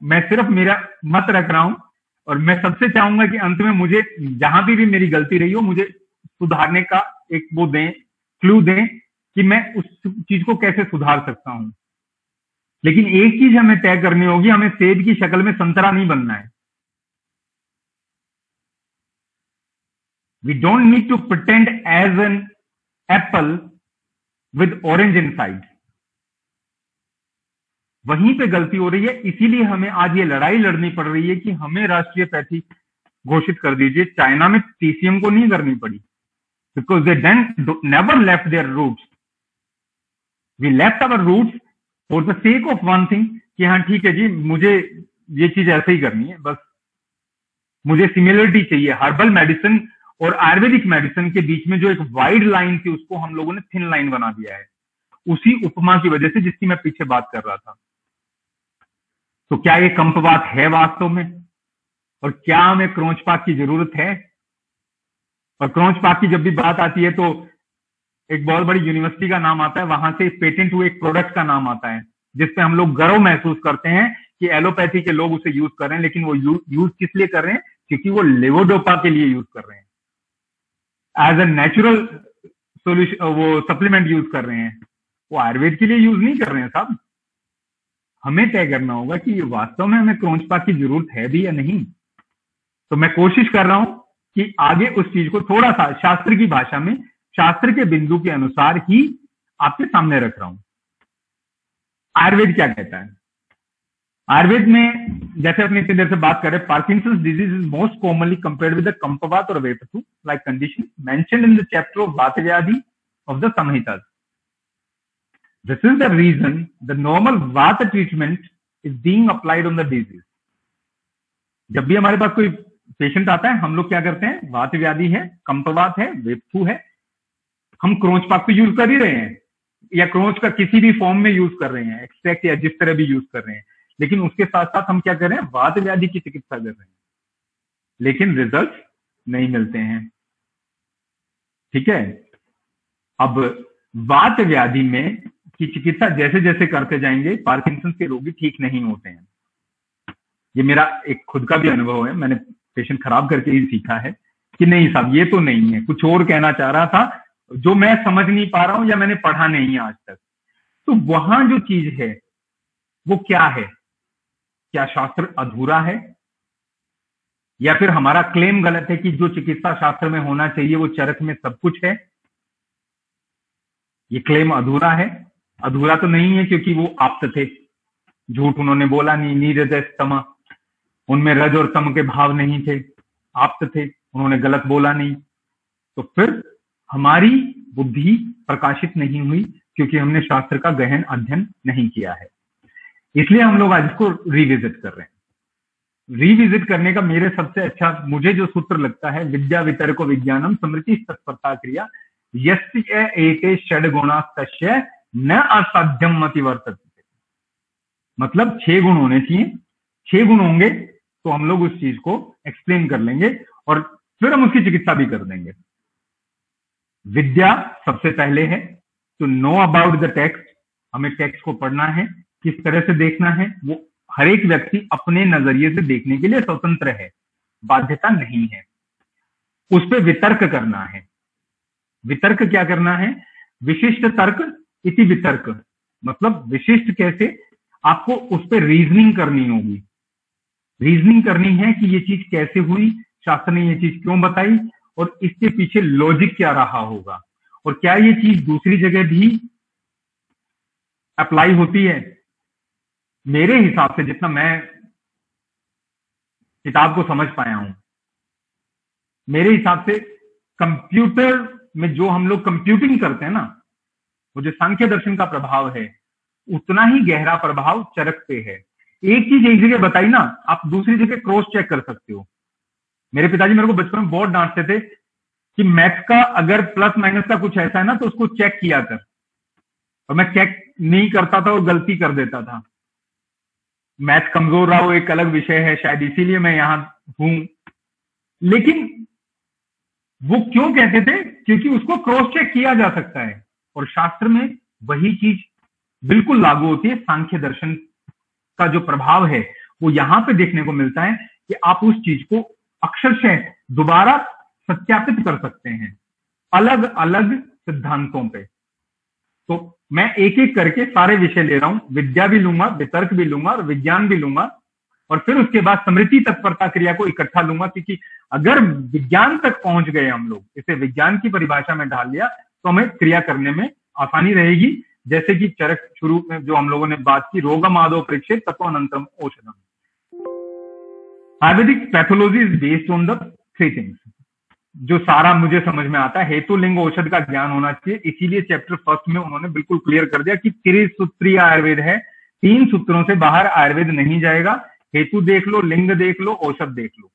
मैं सिर्फ मेरा मत रख रहा हूं। और मैं सबसे चाहूंगा कि अंत में मुझे जहां भी मेरी गलती रही हो, मुझे सुधारने का एक वो दें, क्लू दें कि मैं उस चीज को कैसे सुधार सकता हूं। लेकिन एक चीज हमें तय करनी होगी, हमें सेब की शक्ल में संतरा नहीं बनना है। We don't need to pretend as an apple with orange inside. वहीं पे गलती हो रही है, इसीलिए हमें आज ये लड़ाई लड़नी पड़ रही है कि हमें राष्ट्रीय पैथी घोषित कर दीजिए। चाइना में टीसीएम को नहीं करनी पड़ी, because they never left their roots. We left our roots for the sake of one thing कि हाँ ठीक है जी, मुझे ये चीज ऐसे ही करनी है, बस मुझे सिमिलरिटी चाहिए। हर्बल मेडिसिन और आयुर्वेदिक मेडिसिन के बीच में जो एक वाइड लाइन थी, उसको हम लोगों ने थिन लाइन बना दिया है, उसी उपमा की वजह से जिसकी मैं पीछे बात कर रहा था। तो क्या ये कंपवात है वास्तव में? और क्या हमें क्रोचपाक की जरूरत है? और क्रोचपाक की जब भी बात आती है तो एक बहुत बड़ी यूनिवर्सिटी का नाम आता है, वहां से पेटेंट हुए एक प्रोडक्ट का नाम आता है, जिसपे हम लोग गर्व महसूस करते हैं कि एलोपैथी के लोग उसे यूज कर रहे हैं, लेकिन वो यूज किस लिए कर रहे हैं? क्योंकि वो लेवोडोपा के लिए यूज कर रहे हैं, एज ए नेचुरल सोल्यूशन, वो सप्लीमेंट यूज कर रहे हैं, वो आयुर्वेद के लिए यूज नहीं कर रहे हैं साहब। हमें तय करना होगा कि ये वास्तव में हमें क्रॉन्चपाक की जरूरत है भी या नहीं। तो मैं कोशिश कर रहा हूं कि आगे उस चीज को थोड़ा सा शास्त्र की भाषा में, शास्त्र के बिंदु के अनुसार ही आपके सामने रख रहा हूं। आयुर्वेद क्या कहता है? आयुर्वेद में जैसे अपने इतनी देर से बात करें, Parkinson's disease is most commonly compared with the kampavata और vepathu like condition mentioned in the chapter of vata vyadhi of the Samhita. This is the reason the normal Vata treatment is being applied on the disease. जब भी हमारे पास कोई पेशेंट आता है, हम लोग क्या करते हैं? वात व्याधि है, कंपवात है, वेपथु है, हम क्रॉन्चपाक को यूज कर ही रहे हैं, या क्रॉन्च का किसी भी फॉर्म में यूज कर रहे हैं, एक्सट्रैक्ट या जिस तरह भी यूज कर रहे हैं, लेकिन उसके साथ साथ हम क्या कर रहे हैं? वात व्याधि की चिकित्सा कर रहे हैं, लेकिन रिजल्ट नहीं मिलते हैं। ठीक है, अब वात व्याधि में की चिकित्सा जैसे जैसे करते जाएंगे, पार्किंसंस के रोगी ठीक नहीं होते हैं। ये मेरा एक खुद का भी अनुभव है, मैंने पेशेंट खराब करके ही सीखा है कि नहीं साहब ये तो नहीं है, कुछ और कहना चाह रहा था जो मैं समझ नहीं पा रहा हूं या मैंने पढ़ा नहीं है आज तक। तो वहां जो चीज है वो क्या है? क्या शास्त्र अधूरा है, या फिर हमारा क्लेम गलत है कि जो चिकित्सा शास्त्र में होना चाहिए वो चरक में सब कुछ है? ये क्लेम अधूरा है। अधूरा तो नहीं है क्योंकि वो आप्त थे, झूठ उन्होंने बोला नहीं, नीरज तम, उनमें रज और तम के भाव नहीं थे, आप्त थे, उन्होंने गलत बोला नहीं। तो फिर हमारी बुद्धि प्रकाशित नहीं हुई क्योंकि हमने शास्त्र का गहन अध्ययन नहीं किया है। इसलिए हम लोग आज इसको रिविजिट कर रहे हैं। रिविजिट करने का मेरे सबसे अच्छा मुझे जो सूत्र लगता है, विद्या वितर्को विज्ञानम स्मृति तत्परता क्रिया यस्य एते षड गुणास्तस्य न असाध्यम मति वर्तते। मतलब 6 गुण होने चाहिए, 6 गुण होंगे तो हम लोग उस चीज को एक्सप्लेन कर लेंगे और फिर हम उसकी चिकित्सा भी कर देंगे। विद्या सबसे पहले है, तो नो अबाउट द टेक्स्ट, हमें टेक्स्ट को पढ़ना है, किस तरह से देखना है वो हर एक व्यक्ति अपने नजरिए से देखने के लिए स्वतंत्र है, बाध्यता नहीं है। उस पर वितर्क करना है। वितर्क क्या करना है? विशिष्ट तर्क इति वितर्क, मतलब विशिष्ट कैसे? आपको उस पर रीजनिंग करनी होगी। रीजनिंग करनी है कि ये चीज कैसे हुई, शास्त्र ने ये चीज क्यों बताई और इसके पीछे लॉजिक क्या रहा होगा, और क्या ये चीज दूसरी जगह भी अप्लाई होती है। मेरे हिसाब से जितना मैं किताब को समझ पाया हूं, मेरे हिसाब से कंप्यूटर में जो हम लोग कंप्यूटिंग करते हैं ना, वो जो सांख्य दर्शन का प्रभाव है उतना ही गहरा प्रभाव चरक पे है। एक चीज एक जगह बताई ना, आप दूसरी जगह क्रॉस चेक कर सकते हो। मेरे पिताजी मेरे को बचपन में बहुत डांटते थे कि मैथ्स का अगर प्लस माइनस का कुछ ऐसा है ना तो उसको चेक किया कर, और मैं चेक नहीं करता था और गलती कर देता था। मैथ कमजोर रहा वो एक अलग विषय है, शायद इसीलिए मैं यहां हूं। लेकिन वो क्यों कहते थे? क्योंकि उसको क्रॉस चेक किया जा सकता है, और शास्त्र में वही चीज बिल्कुल लागू होती है। सांख्य दर्शन का जो प्रभाव है वो यहां पे देखने को मिलता है कि आप उस चीज को अक्षरशः दोबारा सत्यापित कर सकते हैं अलग अलग सिद्धांतों पे। तो मैं एक एक करके सारे विषय ले रहा हूं, विद्या भी लूंगा, वितर्क भी लूंगा और विज्ञान भी लूंगा, और फिर उसके बाद स्मृति तत्परता क्रिया को इकट्ठा लूंगा। क्योंकि अगर विज्ञान तक पहुंच गए हम लोग, इसे विज्ञान की परिभाषा में डाल लिया, तो हमें क्रिया करने में आसानी रहेगी। जैसे कि चरक शुरू में जो हम लोगों ने बात की, रोगम आदो परीक्षित तत्वानंतरम औषधम। Ayurvedic pathology is based on the 3 things, जो सारा मुझे समझ में आता है। हेतु लिंग औषध का ज्ञान होना चाहिए, इसीलिए चैप्टर 1 में उन्होंने बिल्कुल क्लियर कर दिया कि त्रिसूत्रीय आयुर्वेद है, 3 सूत्रों से बाहर आयुर्वेद नहीं जाएगा। हेतु देख लो, लिंग देख लो, औषध देख लो।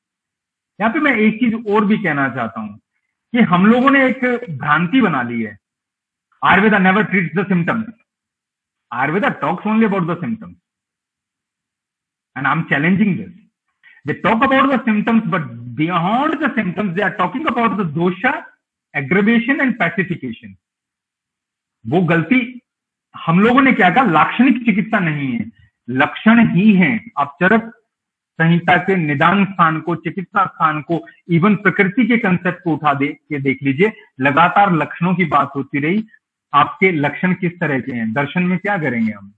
यहाँ पे मैं एक चीज और भी कहना चाहता हूं कि हम लोगों ने एक भ्रांति बना ली है, Ayurveda never treats the symptoms, Ayurveda talks only about the symptoms, and I am challenging this. They talk about the symptoms, but beyond the symptoms, they are talking about the dosha, aggravation and pacification. वो गलती हम लोगों ने क्या कहा, लाक्षणिक चिकित्सा नहीं है, लक्षण ही है। आप चरक संहिता के निदान स्थान को, चिकित्सा स्थान को, इवन प्रकृति के कंसेप्ट को उठा दे के देख लीजिए, लगातार लक्षणों की बात होती रही। आपके लक्षण किस तरह के हैं? दर्शन में क्या करेंगे हम?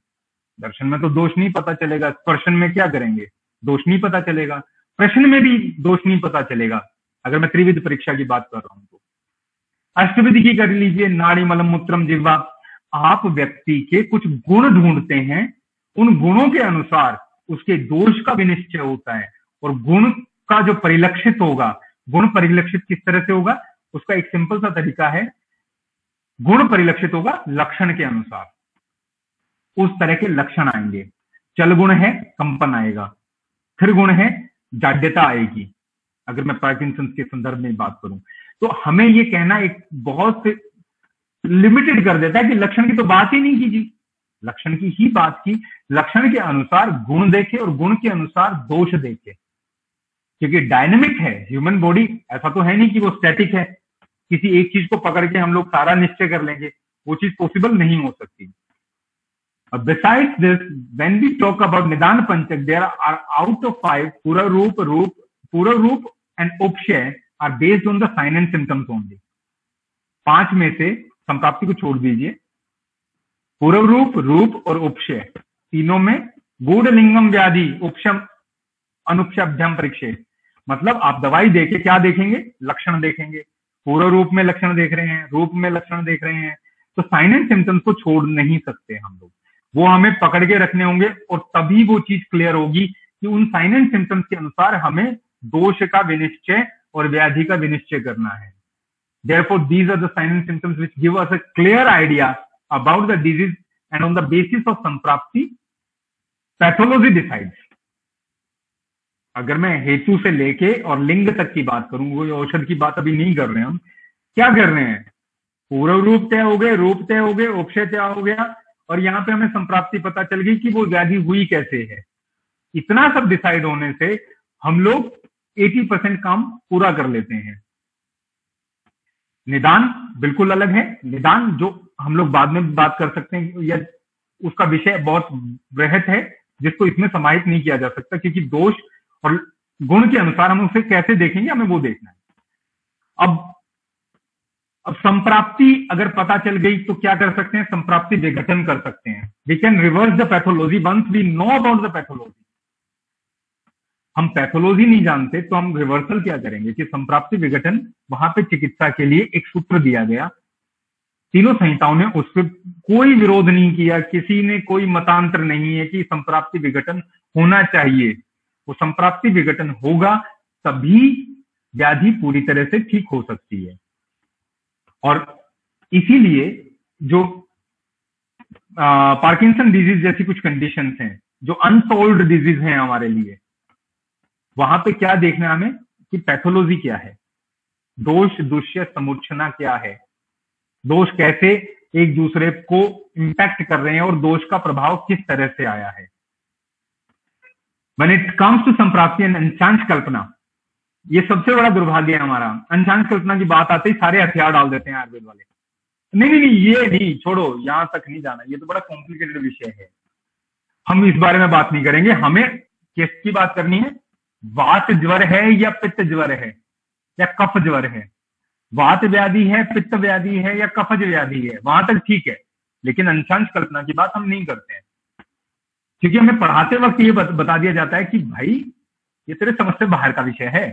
दर्शन में तो दोष नहीं पता चलेगा। स्पर्शन में क्या करेंगे? दोष नहीं पता चलेगा। प्रश्न में भी दोष नहीं पता चलेगा, अगर मैं त्रिविध परीक्षा की बात कर रहा हूं तो। अष्टविधि की कर लीजिए, नाड़ी मलम मूत्रम जिह्वा। आप व्यक्ति के कुछ गुण ढूंढते हैं, उन गुणों के अनुसार उसके दोष का भी निश्चय होता है। और गुण का जो परिलक्षित होगा, गुण परिलक्षित किस तरह से होगा, उसका एक सिंपल सा तरीका है, गुण परिलक्षित होगा लक्षण के अनुसार, उस तरह के लक्षण आएंगे। चल गुण है, कंपन आएगा। स्थिर गुण है, जाड्यता आएगी, अगर मैं पार्किंसंस के संदर्भ में बात करूं तो। हमें ये कहना एक बहुत लिमिटेड कर देता है कि लक्षण की तो बात ही नहीं कीजिए, लक्षण की ही बात की। लक्षण के अनुसार गुण देखे और गुण के अनुसार दोष देखे, क्योंकि डायनेमिक है ह्यूमन बॉडी। ऐसा तो है नहीं कि वो स्टैटिक है, किसी एक चीज को पकड़ के हम लोग सारा निश्चय कर लेंगे, वो चीज पॉसिबल नहीं हो सकती। Besides this, when we talk about Nidan Panchak, there are out of 5, Pura Roop and Upshay are based on the sign and symptoms only. 5 में से संप्राप्ति को छोड़ दीजिए, पूर्व रूप, रूप और उपशय तीनों में गूढ़ लिंगम व्याधि उपशम अनुपशब्दम परीक्षे, मतलब आप दवाई देके क्या देखेंगे? लक्षण देखेंगे। पूर्व रूप में लक्षण देख रहे हैं, रूप में लक्षण देख रहे हैं, तो साइन एंड सिम्टम्स को छोड़ नहीं सकते हम लोग, वो हमें पकड़ के रखने होंगे। और तभी वो चीज क्लियर होगी कि उन साइन एंड सिम्टम्स के अनुसार हमें दोष का विनिश्चय और व्याधि का विनिश्चय करना है। Therefore, these are the signs and symptoms which give us a clear idea about the disease, and on the basis of samprapti pathology decides. अगर मैं हेतु से लेके और लिंग तक की बात करूं, वो औषध की बात अभी नहीं कर रहे हैं हम, क्या कर रहे हैं? पूर्व रूप तय हो गए, रूप तय हो गए, उपशय तय हो गया, और यहाँ पे हमें संप्राप्ति पता चल गई कि वो व्याधि हुई कैसे है। इतना सब डिसाइड होने से हम लोग 80% काम पूरा कर लेते हैं। निदान बिल्कुल अलग है। निदान जो हम लोग बाद में बात कर सकते हैं, या उसका विषय बहुत बृहत है जिसको इसमें समाहित नहीं किया जा सकता, क्योंकि दोष और गुण के अनुसार हम उसे कैसे देखेंगे, हमें वो देखना है। अब संप्राप्ति अगर पता चल गई तो क्या कर सकते हैं? संप्राप्ति विघटन कर सकते हैं। We can reverse the pathology once we know about the pathology. हम पैथोलॉजी नहीं जानते तो हम रिवर्सल क्या करेंगे कि संप्राप्ति विघटन, वहां पे चिकित्सा के लिए एक सूत्र दिया गया, तीनों संहिताओं ने उस पर कोई विरोध नहीं किया, किसी ने कोई मतांतर नहीं है कि संप्राप्ति विघटन होना चाहिए। वो संप्राप्ति विघटन होगा तभी व्याधि पूरी तरह से ठीक हो सकती है। और इसीलिए जो पार्किंसन डिजीज जैसी कुछ कंडीशंस हैं जो अनसोल्व्ड डिजीज हैं हमारे लिए, वहां पे क्या देखना है हमें कि पैथोलॉजी क्या है, दोष दुष्य समूर्छना क्या है, दोष कैसे एक दूसरे को इंपैक्ट कर रहे हैं और दोष का प्रभाव किस तरह से आया है। When it comes to samprapti and anshansha kalpana, ये सबसे बड़ा दुर्भाग्य है हमारा। अंशांश कल्पना की बात आते ही सारे हथियार डाल देते हैं आयुर्वेद वाले। नहीं, ये नहीं, छोड़ो, यहां तक नहीं जाना, ये तो बड़ा कॉम्प्लिकेटेड विषय है, हम इस बारे में बात नहीं करेंगे। हमें किसकी बात करनी है? वात ज्वर है या पित्त ज्वर है या कफ ज्वर है, वात व्याधि है, पित्त व्याधि है या कफज व्याधि है, वहां तक ठीक है। लेकिन अंशांश कल्पना की बात हम नहीं करते हैं, क्योंकि हमें पढ़ाते वक्त ये बता दिया जाता है कि भाई ये तेरे समझ से बाहर का विषय है,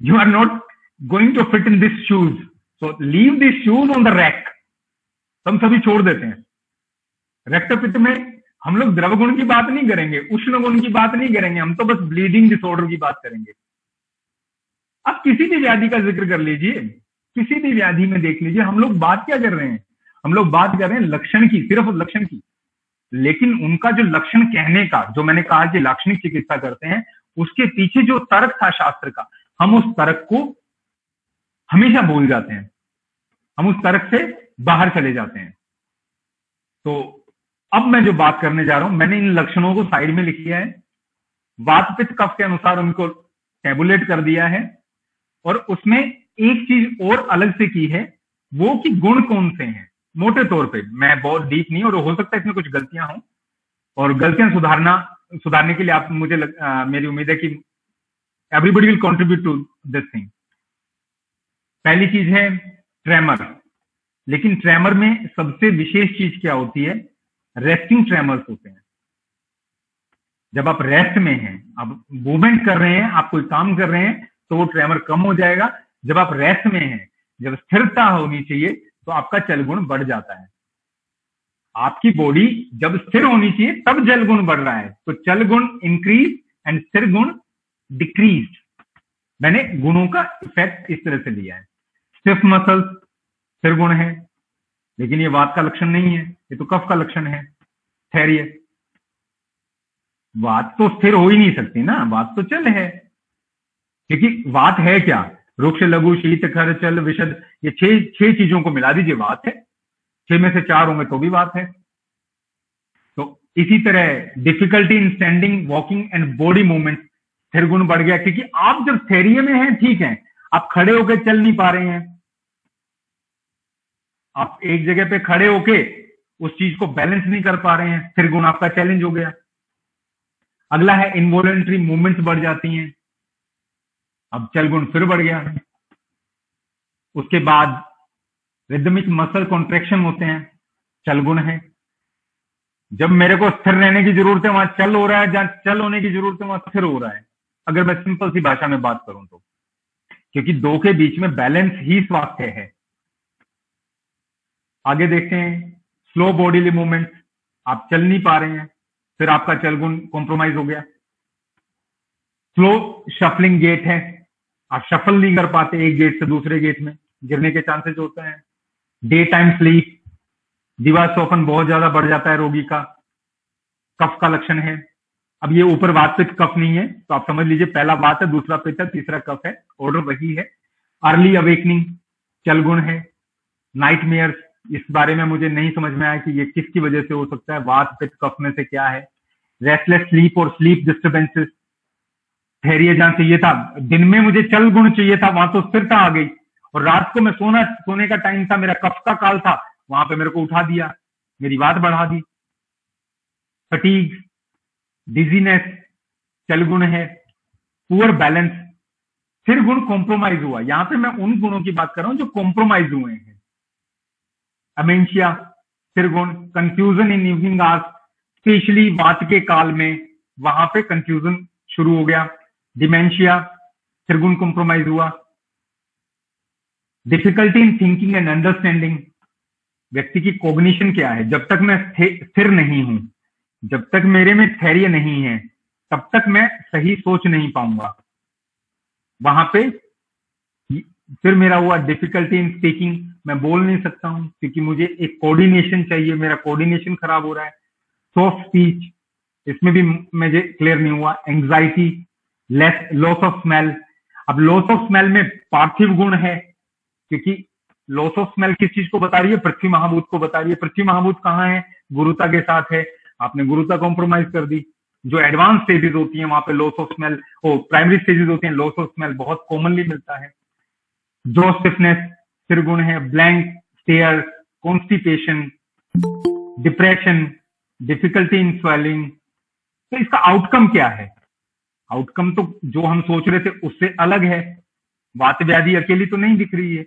you are not going to fit in this shoes, so leave this shoes on the rack. हम सभी छोड़ देते हैं। रक्त पित्त में हम लोग द्रव गुण की बात नहीं करेंगे, उष्ण गुण की बात नहीं करेंगे, हम तो बस ब्लीडिंग डिसऑर्डर की बात करेंगे। अब किसी भी व्याधि का जिक्र कर लीजिए, किसी भी व्याधि में देख लीजिए, हम लोग बात क्या कर रहे हैं? हम लोग बात कर रहे हैं लक्षण की, सिर्फ लक्षण की। लेकिन उनका जो लक्षण कहने का, जो मैंने कहा कि लाक्षणिक चिकित्सा करते हैं, उसके पीछे जो तर्क था शास्त्र का, हम उस तर्क को हमेशा भूल जाते हैं, हम उस तर्क से बाहर चले जाते हैं। तो अब मैं जो बात करने जा रहा हूं, मैंने इन लक्षणों को साइड में लिख लिया है, वात पित्त कफ के अनुसार उनको टेबुलेट कर दिया है, और उसमें एक चीज और अलग से की है, वो कि गुण कौन से हैं। मोटे तौर पे, मैं बहुत डीप नहीं, और हो सकता है इसमें कुछ गलतियां हों, और गलतियां सुधारने के लिए आप मेरी उम्मीद है कि everybody will contribute to this thing. पहली चीज है ट्रेमर, लेकिन ट्रेमर में सबसे विशेष चीज क्या होती है? रेस्टिंग ट्रेमर्स होते हैं। जब आप रेस्ट में हैं, आप मूवमेंट कर रहे हैं, आप कोई काम कर रहे हैं, तो वो ट्रेमर कम हो जाएगा। जब आप रेस्ट में हैं, जब स्थिरता होनी चाहिए, तो आपका चल गुण बढ़ जाता है। आपकी बॉडी जब स्थिर होनी चाहिए तब जल गुण बढ़ रहा है, तो चल गुण इंक्रीज एंड स्थिर गुण डिक्रीज। मैंने गुणों का इफेक्ट इस तरह से लिया है। स्टिफ मसल्स स्थिर गुण है, लेकिन ये वात का लक्षण नहीं है, ये तो कफ का लक्षण है। ठहरिए, वात तो स्थिर हो ही नहीं सकती ना, वात तो चल है, क्योंकि वात है क्या? रुक्ष, लघु, शीत, खर, चल, विशद, ये छह चीजों को मिला दीजिए, वात है। 6 में से 4 होंगे तो भी बात है। तो इसी तरह difficulty in standing, walking and body movement, स्थिर गुण बढ़ गया, क्योंकि आप जब स्थैर्य में हैं, ठीक है, आप खड़े होकर चल नहीं पा रहे हैं, आप एक जगह पे खड़े होके उस चीज को बैलेंस नहीं कर पा रहे हैं, स्थिर गुण आपका चैलेंज हो गया। अगला है इनवॉलेंट्री मूवमेंट्स बढ़ जाती हैं, अब चल गुण फिर बढ़ गया। उसके बाद रिदमिक मसल कॉन्ट्रैक्शन होते हैं, चल गुण है। जब मेरे को स्थिर रहने की जरूरत है वहां चल हो रहा है, जहां चल होने की जरूरत है वहां स्थिर हो रहा है, अगर मैं सिंपल सी भाषा में बात करूं तो, क्योंकि दो के बीच में बैलेंस ही स्वास्थ्य है। आगे देखते हैं स्लो बॉडीली मूवमेंट, आप चल नहीं पा रहे हैं, फिर आपका चल गुण कॉम्प्रोमाइज हो गया। स्लो शफलिंग गेट है, आप शफल नहीं कर पाते एक गेट से दूसरे गेट में, गिरने के चांसेस होते हैं। डे टाइम स्लीप, दिवास्वप्न बहुत ज्यादा बढ़ जाता है रोगी का, कफ का लक्षण है। अब ये ऊपर वात पित्त कफ नहीं है, तो आप समझ लीजिए पहला वात है, दूसरा पित्त है, तीसरा कफ है, ऑर्डर वही है। अर्ली अवेकनिंग चल गुण है। नाइटमेयर्स, इस बारे में मुझे नहीं समझ में आया कि ये किसकी वजह से हो सकता है, वात पित्त कफ में से क्या है। रेस्टलेस स्लीप और स्लीप डिस्टर्बेंसेस, धैर्य जहां चाहिए था, दिन में मुझे चल गुण चाहिए था, वहां तो स्थिरता आ गई, और रात को मैं सोने का टाइम था, मेरा कफ का काल था, वहां पे मेरे को उठा दिया, मेरी वात बढ़ा दी। फटीग, डिजीनेस चल गुण है। पुअर बैलेंस, स्थिर गुण कॉम्प्रोमाइज हुआ, यहां पे मैं उन गुणों की बात कर रहा हूं जो कॉम्प्रोमाइज हुए हैं। अमेंशिया स्थिर गुण। Confusion in evening hours, specially वात के काल में वहां पे कंफ्यूजन शुरू हो गया। डिमेंशिया स्थिर गुण कॉम्प्रोमाइज हुआ। Difficulty in thinking and understanding, व्यक्ति की कॉग्निशन क्या है, जब तक मैं स्थिर नहीं हूं, जब तक मेरे में धैर्य नहीं है, तब तक मैं सही सोच नहीं पाऊंगा। वहां पे फिर मेरा हुआ डिफिकल्टी इन स्पीकिंग, मैं बोल नहीं सकता हूं क्योंकि मुझे एक कोऑर्डिनेशन चाहिए, मेरा कोऑर्डिनेशन खराब हो रहा है। सॉफ्ट स्पीच, इसमें भी मुझे क्लियर नहीं हुआ। एंग्जाइटी, लॉस ऑफ स्मेल, अब लॉस ऑफ स्मेल में पार्थिव गुण है, क्योंकि लॉस ऑफ स्मेल किस चीज को बता रही है, पृथ्वी महाभूत को बता रही है। पृथ्वी महाभूत कहाँ है, गुरुता के साथ है, आपने गुरुता कॉम्प्रोमाइज कर दी। जो एडवांस स्टेजेस होती हैं वहां पे loss of smell, primary stages होती हैं, लॉस ऑफ स्मेल बहुत कॉमनली मिलता है। जो स्टिफनेस स्थिर गुण है। Blank stare, constipation, depression, difficulty in swelling. तो इसका आउटकम क्या है? आउटकम तो जो हम सोच रहे थे उससे अलग है। वात व्याधि अकेली तो नहीं दिख रही है,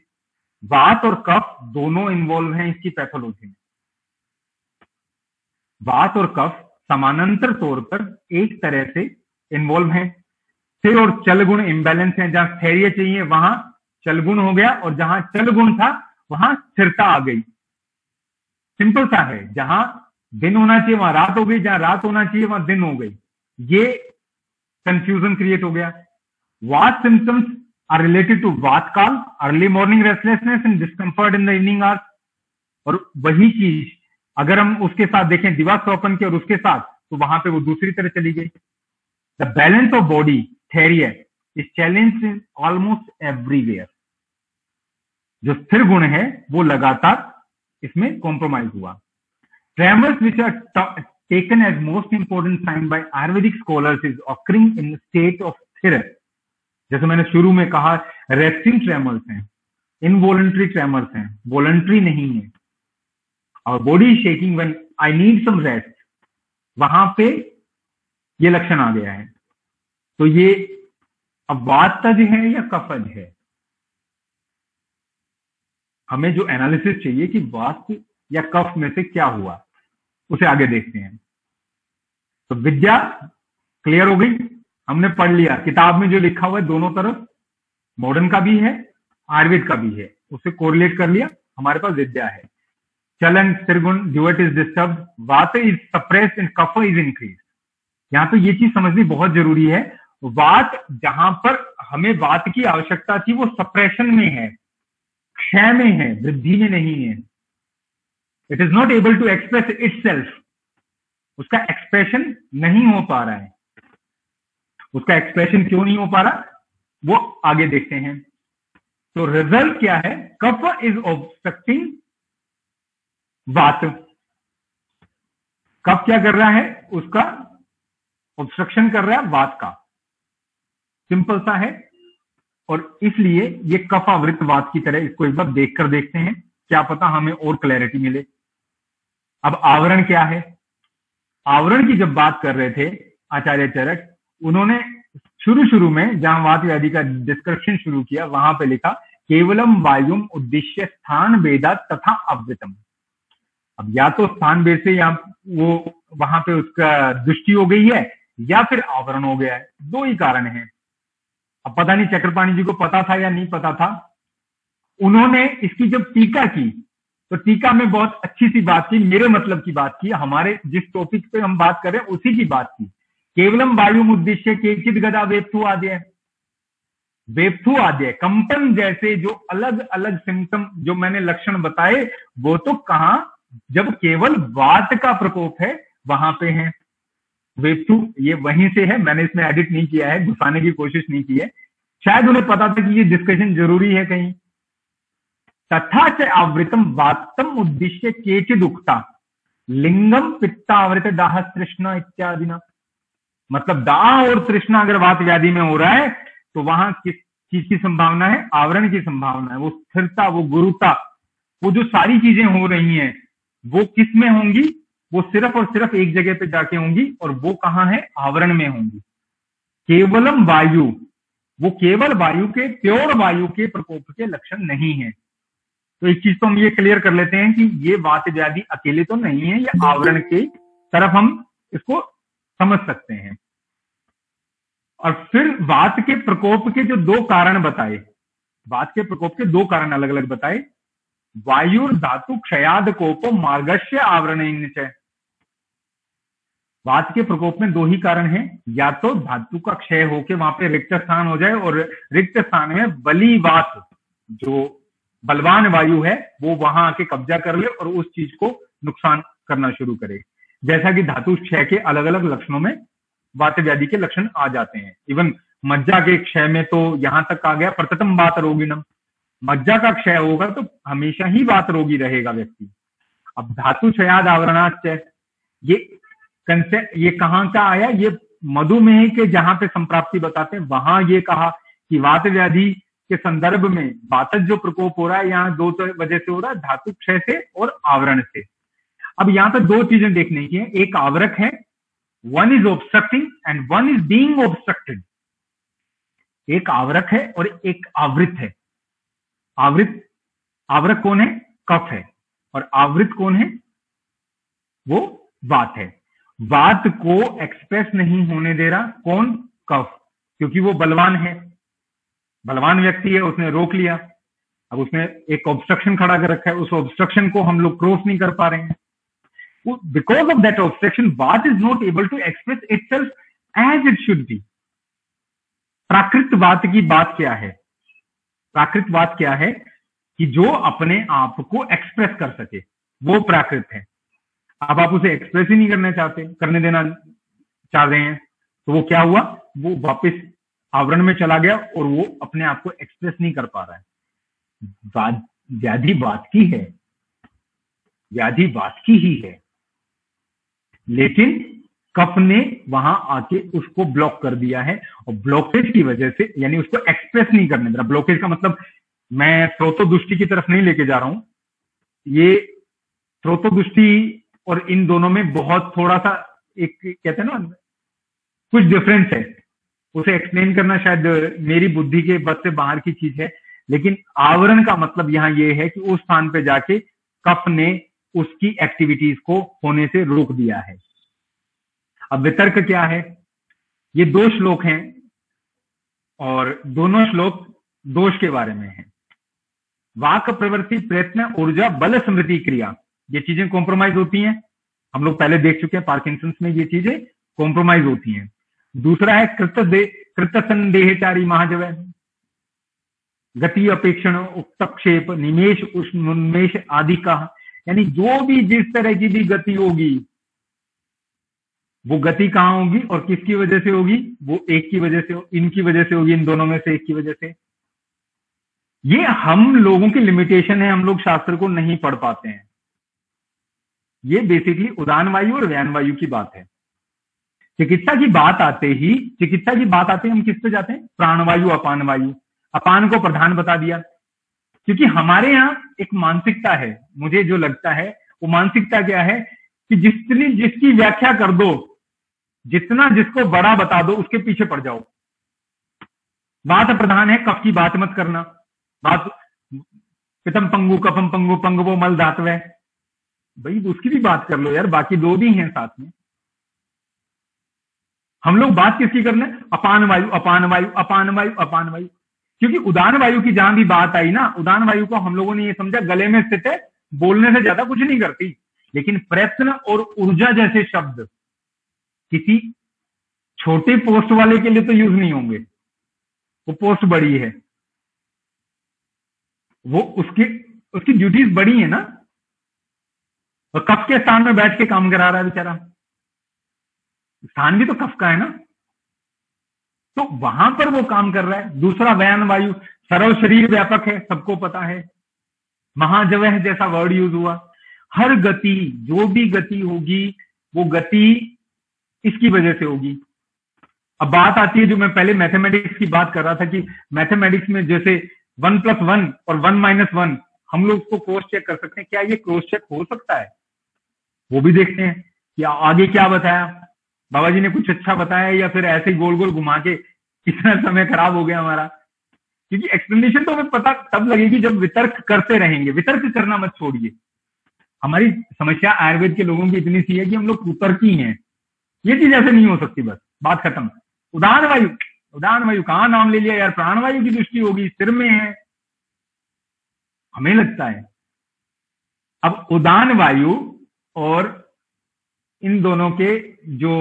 वात और कफ दोनों इन्वॉल्व हैं इसकी पैथोलॉजी में। वात और कफ समानांतर तौर पर एक तरह से इन्वॉल्व हैं। स्थिर और चल गुण इम्बैलेंस है, जहां स्थैर्य चाहिए वहां चल गुण हो गया, और जहां चल गुण था वहां स्थिरता आ गई। सिंपल सा है, जहां दिन होना चाहिए वहां रात हो गई, जहां रात होना चाहिए वहां दिन हो गई। ये कंफ्यूजन क्रिएट हो गया। वात सिम्टम्स आर रिलेटेड टू वात काल, early morning restlessness and discomfort in the evening hours. और वही चीज अगर हम उसके साथ देखें दिवास्वप्न के और उसके साथ, तो वहां पे वो दूसरी तरह चली गई। The balance of body theory is challenge in almost everywhere. जो स्थिर गुण है वो लगातार इसमें कॉम्प्रोमाइज हुआ। Tremors which are taken as most important sign by Ayurvedic scholars is occurring in state of sthir. जैसे मैंने शुरू में कहा, रेस्टिंग ट्रेमर्स हैं, इनवॉलंटरी ट्रेमर्स हैं, वॉलंटरी नहीं है। और body is shaking when I need some rest, वहां पे ये लक्षण आ गया है। तो ये अब वातज है या कफज है, हमें जो एनालिसिस चाहिए कि वात या कफ में से क्या हुआ, उसे आगे देखते हैं। तो विद्या क्लियर हो गई, हमने पढ़ लिया किताब में जो लिखा हुआ है दोनों तरफ, मॉडर्न का भी है आयुर्वेद का भी है, उसे कोरिलेट कर लिया, हमारे पास विद्या है। चलन त्रिगुण ड्यूट is disturb, vata is suppressed and kapha is increase. यहां तो ये चीज समझनी बहुत जरूरी है, वात जहां पर हमें वात की आवश्यकता थी वो सप्रेशन में है, क्षय में है, वृद्धि में नहीं है। It is not able to express itself, उसका एक्सप्रेशन नहीं हो पा रहा है। उसका एक्सप्रेशन क्यों नहीं हो पा रहा वो आगे देखते हैं। तो रिजल्ट क्या है, कफ इज ऑब्स्ट्रक्टिंग वात। कफ क्या कर रहा है, उसका ऑब्स्ट्रक्शन कर रहा है वात का, सिंपल सा है। और इसलिए ये कफ आवृत वात की तरह, इसको एक बार देखकर देखते हैं, क्या पता हमें और क्लैरिटी मिले। अब आवरण क्या है, आवरण की जब बात कर रहे थे आचार्य चरक, उन्होंने शुरू में जहां वात व्याधि का डिस्क्रिप्शन शुरू किया वहां पे लिखा केवलम वायुम उद्देश्य स्थान भेदा तथा अवृतम। अब या तो स्थान भेद से या वो वहां पे उसका दृष्टि हो गई है या फिर आवरण हो गया है, दो ही कारण है। अब पता नहीं चक्रपाणी जी को पता था या नहीं पता था, उन्होंने इसकी जब टीका की तो टीका में बहुत अच्छी सी बात की, मेरे मतलब की बात की, हमारे जिस टॉपिक पे हम बात कर रहे हैं उसी की बात की। केवलम वायु उद्देश्य केचित गदा वेप्थु आद्य, वेप्थु आद्य कंपन जैसे जो अलग अलग सिम्टम जो मैंने लक्षण बताए वो तो कहां, जब केवल वात का प्रकोप है वहां पे है। वेप्थु ये वहीं से है, मैंने इसमें एडिट नहीं किया है, घुसाने की कोशिश नहीं की है, शायद उन्हें पता था कि ये डिस्कशन जरूरी है कहीं। तथा च आवृतम वातम उद्देश्य केचिद उक्ता लिंगम पित्तावृत दाह तृष्णा इत्यादि ना, मतलब दाह और तृष्णा अगर वात व्याधि में हो रहा है तो वहां किस चीज की संभावना है, आवरण की संभावना है। वो स्थिरता, वो गुरुता, वो जो सारी चीजें हो रही हैं वो किस में होंगी, वो सिर्फ और सिर्फ एक जगह पे जाके होंगी, और वो कहां है, आवरण में होंगी। केवलम वायु, वो केवल वायु के, प्योर वायु के प्रकोप के लक्षण नहीं है। तो एक चीज तो हम ये क्लियर कर लेते हैं कि ये वात व्याधि अकेले तो नहीं है, ये आवरण के तरफ हम इसको समझ सकते हैं। और फिर वात के प्रकोप के जो दो कारण बताए, वात के प्रकोप के दो कारण अलग अलग बताए, वायुर धातु क्षयाद कोपो मार्गस्य आवरण। वात के प्रकोप में दो ही कारण हैं, या तो धातु का क्षय होकर वहां पे रिक्त स्थान हो जाए और रिक्त स्थान में बली वात, जो बलवान वायु है, वो वहां आके कब्जा कर ले और उस चीज को नुकसान करना शुरू करे। जैसा कि धातु क्षय के अलग अलग लक्षणों में वात व्याधि के लक्षण आ जाते हैं। इवन मज्जा के क्षय में तो यहां तक आ गया प्रततम वात रोगिणम, मज्जा का क्षय होगा तो हमेशा ही वात रोगी रहेगा व्यक्ति। अब धातु क्षयाद आवरणाच, ये कहां का आया, ये मधुमेह के जहां पे संप्राप्ति बताते हैं वहां ये कहा कि वात व्याधि के संदर्भ में वातज जो प्रकोप हो रहा है यहाँ दो वजह से हो रहा है, धातु क्षय से और आवरण से। अब यहाँ पे दो चीजें देखने की है, एक आवरक है, one is obstructing and one is being obstructed. एक आवरक है और एक आवृत है। आवरक कौन है, कफ है, और आवृत कौन है, वो वात है। वात को एक्सप्रेस नहीं होने दे रहा कौन, कफ, क्योंकि वो बलवान है, बलवान व्यक्ति है, उसने रोक लिया। अब उसने एक ऑब्स्ट्रक्शन खड़ा कर रखा है, उस ऑब्स्ट्रक्शन को हम लोग क्रॉस नहीं कर पा रहे हैं। Because of that obstruction vata is not able to express itself as it should be. प्राकृत वात की बात क्या है, प्राकृत वात क्या है कि जो अपने आप को एक्सप्रेस कर सके, वो प्राकृत है। अब आप उसे एक्सप्रेस ही नहीं करने देना चाह रहे हैं, तो वो क्या हुआ, वो वापस आवरण में चला गया और वो अपने आप को एक्सप्रेस नहीं कर पा रहा है। व्याधि बात की है, व्याधि बात की ही है, लेकिन कफ ने वहां आके उसको ब्लॉक कर दिया है, और ब्लॉकेज की वजह से, यानी उसको एक्सप्रेस नहीं करने दे रहा। ब्लॉकेज का मतलब मैं स्रोतो दृष्टि की तरफ नहीं लेके जा रहा हूं, ये स्रोतोदृष्टि और इन दोनों में बहुत थोड़ा सा एक कहते हैं ना कुछ डिफरेंस है। उसे एक्सप्लेन करना शायद मेरी बुद्धि के बस से बाहर की चीज है, लेकिन आवरण का मतलब यहाँ ये है कि उस स्थान पे जाके कफ ने उसकी एक्टिविटीज को होने से रोक दिया है। अब वितर्क क्या है? ये 2 श्लोक हैं और दोनों श्लोक दोष के बारे में है। वाक, प्रवृत्ति, प्रयत्न, ऊर्जा, बल, स्मृति, क्रिया, ये चीजें कॉम्प्रोमाइज होती हैं। हम लोग पहले देख चुके हैं पार्किंसंस में ये चीजें कॉम्प्रोमाइज होती हैं। दूसरा है कृत संदेहचारी महाजवय, गति, अपेक्षण, उक्तक्षेप, निमेश, उन्मेष आदि का, यानी जो भी जिस तरह की भी गति होगी वो गति कहां होगी और किसकी वजह से होगी? वो एक की वजह से, इनकी वजह से होगी, इन दोनों में से एक की वजह से। ये हम लोगों की लिमिटेशन है, हम लोग शास्त्र को नहीं पढ़ पाते हैं। ये बेसिकली उदान वायु और व्यान वायु की बात है। चिकित्सा की बात आते ही हम किस पे जाते हैं? प्राणवायु, अपान वायु। अपान को प्रधान बता दिया, क्योंकि हमारे यहाँ एक मानसिकता है, मुझे जो लगता है वो मानसिकता क्या है कि जिसकी व्याख्या कर दो, जितना जिसको बड़ा बता दो उसके पीछे पड़ जाओ। बात प्रधान है, कफ की बात मत करना। बात पितम पंगु, कफम पंगु, पंगवो मल धातव, भाई उसकी भी बात कर लो यार, बाकी 2 भी हैं साथ में। हम लोग बात किसकी कर रहे हैं? अपान वायु, अपान वायु, अपान वायु, अपान वायु। क्योंकि उदान वायु की जहां भी बात आई ना, उदान वायु को हम लोगों ने ये समझा गले में स्थित है, बोलने से ज्यादा कुछ नहीं करती। लेकिन प्रयत्न और ऊर्जा जैसे शब्द किसी छोटे पोस्ट वाले के लिए तो यूज नहीं होंगे, वो पोस्ट बड़ी है, वो उसकी ड्यूटीज बड़ी है ना, और कफ के स्थान में बैठ के काम करा रहा है बेचारा, स्थान भी तो कफ का है ना, तो वहां पर वो काम कर रहा है। दूसरा व्यान वायु, सर्व शरीर व्यापक है, सबको पता है। महाजवह जैसा वर्ड यूज हुआ, हर गति, जो भी गति होगी वो गति इसकी वजह से होगी। अब बात आती है, जो मैं पहले मैथमेटिक्स की बात कर रहा था कि मैथमेटिक्स में जैसे 1 + 1 और 1 - 1 हम लोग उसको क्रॉस चेक कर सकते हैं, क्या ये क्रॉस चेक हो सकता है? वो भी देखते हैं कि आगे क्या बताया, बाबा जी ने कुछ अच्छा बताया या फिर ऐसे ही गोल गोल घुमा के कितना समय खराब हो गया हमारा। क्योंकि एक्सप्लेनेशन तो हमें पता तब लगेगी जब वितर्क करते रहेंगे। वितर्क करना मत छोड़िए। हमारी समस्या आयुर्वेद के लोगों की इतनी सी है कि हम लोग कुतर्की हैं। ये चीज ऐसे नहीं हो सकती, बस बात खत्म। उदान वायु कहां नाम ले लिया यार, प्राणवायु की दृष्टि होगी, सिर में है, हमें लगता है। अब उदान वायु और इन दोनों के जो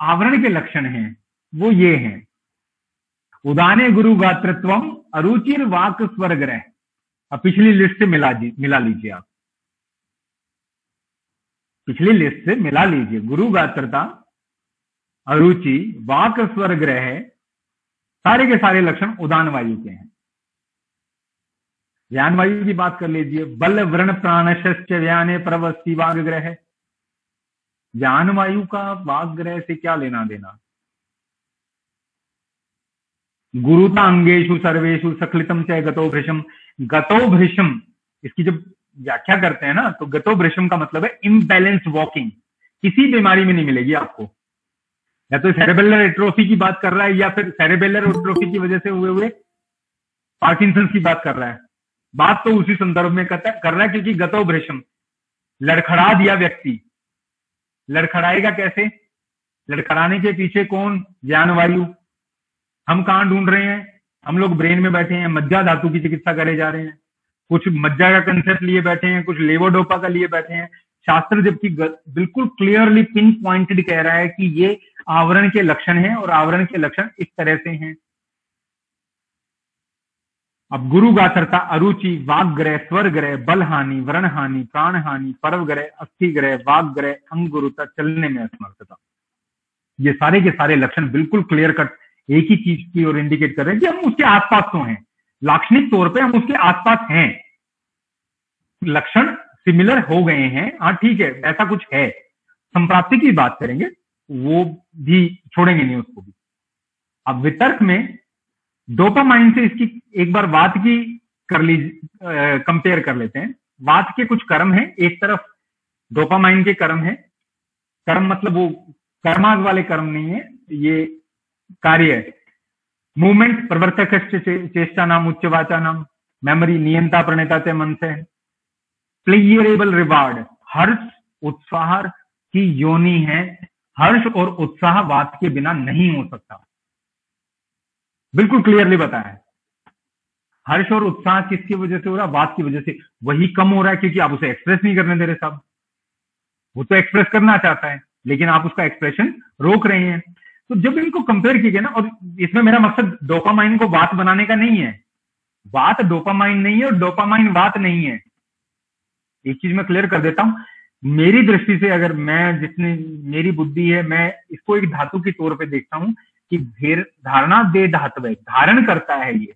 आवरण के लक्षण हैं वो ये हैं। उदाने गुरु गात्रत्वम, अरुचिर वाक स्वर ग्रह। अब पिछली लिस्ट से मिला लीजिए आप, पिछली लिस्ट से मिला लीजिए। गुरु गात्रता, अरुचि, वाक स्वर ग्रह, सारे के सारे लक्षण उदान वायु के हैं। व्यान वायु की बात कर लीजिए। बल व्रण प्राणश्च व्याने प्रवस्ति वाग ग्रह। व्यान वायु का वाग ग्रह से क्या लेना देना? गुरुता अंगेशु सर्वेशु सखलितम च गतो भृशम। गतो भृशम, इसकी जब व्याख्या करते हैं ना, तो गतो भृशम का मतलब है इम्बैलेंस वॉकिंग। किसी बीमारी में नहीं मिलेगी आपको। या तो सेरेबेलर एट्रोफी की बात कर रहा है या फिर सेरेबेलर एट्रोफी की वजह से हुए पार्किंसन की बात कर रहा है। बात तो उसी संदर्भ में कर रहा है, क्योंकि गतो भृशम, लड़खड़ा दिया व्यक्ति। लड़खड़ाएगा कैसे? लड़खड़ाने के पीछे कौन? ज्ञान वायु। हम कहां ढूंढ रहे हैं? हम लोग ब्रेन में बैठे हैं, मज्जा धातु की चिकित्सा करे जा रहे हैं। कुछ मज्जा का कंसेप्ट लिए बैठे हैं, कुछ लेवोडोपा का लिए बैठे हैं। शास्त्र जबकि बिल्कुल क्लियरली पिन पॉइंटेड कह रहा है कि ये आवरण के लक्षण हैं और आवरण के लक्षण इस तरह से हैं। अब गुरु गात्रता, अरुचि, वाग ग्रह, स्वर ग्रह, बल हानि, व्रण हानि, प्राण हानि, पर्व ग्रह, अस्थि ग्रह, वाग ग्रह, अंगुरुता, चलने में असमर्थता। ये सारे के सारे लक्षण बिल्कुल क्लियर कट एक ही चीज की ओर इंडिकेट कर रहे हैं कि हम उसके आसपास तो हैं। लाक्षणिक तौर पे हम उसके आसपास हैं, लक्षण सिमिलर हो गए हैं। हाँ ठीक है, ऐसा कुछ है। संप्राप्ति की बात करेंगे, वो भी छोड़ेंगे नहीं उसको भी। अब वितर्क में डोपामाइन से इसकी एक बार वात की कर लीजिए, कंपेयर कर लेते हैं। वात के कुछ कर्म हैं। एक तरफ डोपामाइन के कर्म है। कर्म मतलब वो कर्माज वाले कर्म नहीं है, ये कार्य है। मूवमेंट प्रवर्तक चेष्टा नाम उच्च वाचा नाम, मेमोरी नियंता प्रणेता च मन से, प्लेयरेबल रिवार्ड हर्ष उत्साह की योनि है। हर्ष और उत्साह वात के बिना नहीं हो सकता, बिल्कुल क्लियरली बताया। हर्ष और उत्साह किसकी वजह से हो रहा है? वात की वजह से। वही कम हो रहा है क्योंकि आप उसे एक्सप्रेस नहीं करने दे रहे साहब। वो तो एक्सप्रेस करना चाहता है लेकिन आप उसका एक्सप्रेशन रोक रहे हैं। तो जब इनको कंपेयर किया गया ना, और इसमें मेरा मकसद डोपामाइन को वात बनाने का नहीं है। वात डोपामाइन नहीं है और डोपामाइन वात नहीं है। एक चीज मैं क्लियर कर देता हूं, मेरी दृष्टि से अगर मैं, जितनी मेरी बुद्धि है, मैं इसको एक धातु के तौर पे देखता हूं कि धारणा दे धातु है, धारण करता है ये।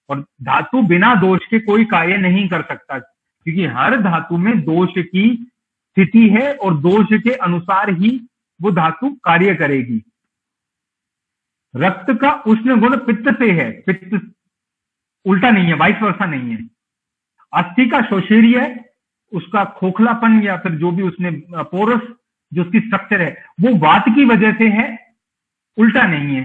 और धातु बिना दोष के कोई कार्य नहीं कर सकता क्योंकि हर धातु में दोष की स्थिति है और दोष के अनुसार ही वो धातु कार्य करेगी। रक्त का उष्ण गुण पित्त से है, पित्त उल्टा नहीं है, वाइस वर्सा नहीं है। अस्थि का शोषेरिय है, उसका खोखलापन या फिर जो भी उसने पोरस जो उसकी स्ट्रक्चर है वो वात की वजह से है, उल्टा नहीं है।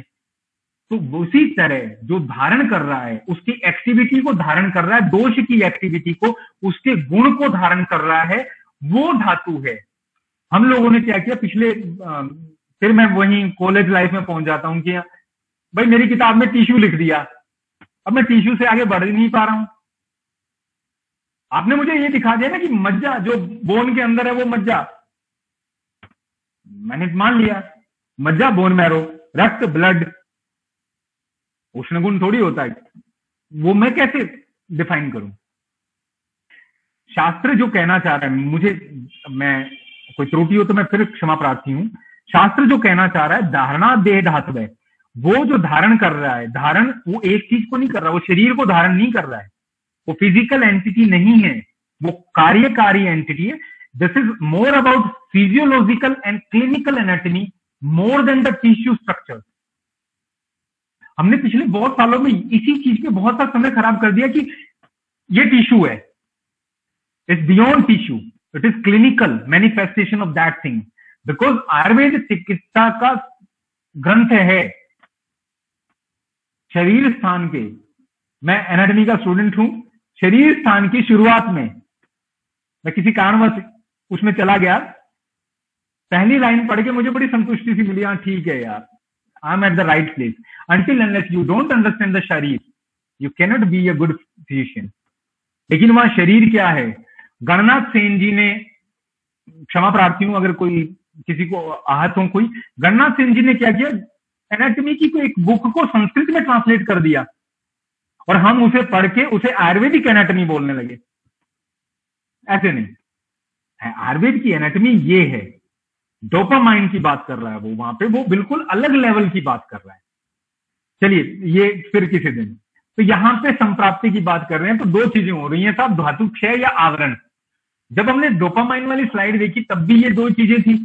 तो उसी तरह जो धारण कर रहा है उसकी एक्टिविटी को धारण कर रहा है, दोष की एक्टिविटी को, उसके गुण को धारण कर रहा है, वो धातु है। हम लोगों ने क्या किया पिछले फिर मैं वही कॉलेज लाइफ में पहुंच जाता हूं कि भाई मेरी किताब में टिश्यू लिख दिया, अब मैं टिश्यू से आगे बढ़ ही नहीं पा रहा हूं। आपने मुझे ये दिखा दिया ना कि मज्जा जो बोन के अंदर है वो मज्जा, मैंने मान लिया मज्जा बोन मैरो, रक्त ब्लड, उष्ण गुण थोड़ी होता है, वो मैं कैसे डिफाइन करूं? शास्त्र जो कहना चाह रहा है, मुझे, मैं कोई त्रुटि हो तो मैं फिर क्षमा प्रार्थी हूं। शास्त्र जो कहना चाह रहा है धारणा देह धातु है, वो जो धारण कर रहा है, धारण वो एक चीज को नहीं कर रहा, वो शरीर को धारण नहीं कर रहा है, वो फिजिकल एंटिटी नहीं है, वो कार्यकारी एंटिटी है। This is more about physiological and clinical anatomy more than the tissue structure. हमने पिछले बहुत सालों में इसी चीज पे बहुत सा समय खराब कर दिया कि ये टिश्यू है, it's beyond tissue, it is clinical manifestation of that thing. Because Ayurveda चिकित्सा का ग्रंथ है शरीर स्थान के, मैं एनाटॉमी का स्टूडेंट हूं, शरीर स्थान की शुरुआत में मैं किसी कारणवश उसमें चला गया, पहली लाइन पढ़ के मुझे बड़ी संतुष्टि सी मिली, हाँ ठीक है यार, I am at the right place. Until unless you don't understand the शरीर, you cannot be a good physician। लेकिन वहां शरीर क्या है? गणनाथ सेन जी ने, क्षमा प्रार्थी हूं अगर कोई किसी को आहत हो कोई, गणनाथ सेन जी ने क्या किया, एनाटॉमी की कोई एक बुक को संस्कृत में ट्रांसलेट कर दिया और हम उसे पढ़ के उसे आयुर्वेदिक एनाटॉमी बोलने लगे। ऐसे नहीं, आयुर्वेद की एनाटॉमी ये है, डोपामाइन की बात कर रहा है वो, वहां पे वो बिल्कुल अलग लेवल की बात कर रहा है। चलिए ये फिर किसी दिन। तो यहां पे संप्राप्ति की बात कर रहे हैं तो दो चीजें हो रही हैं साहब, धातु क्षय या आवरण। जब हमने डोपामाइन वाली स्लाइड देखी तब भी ये दो चीजें थी,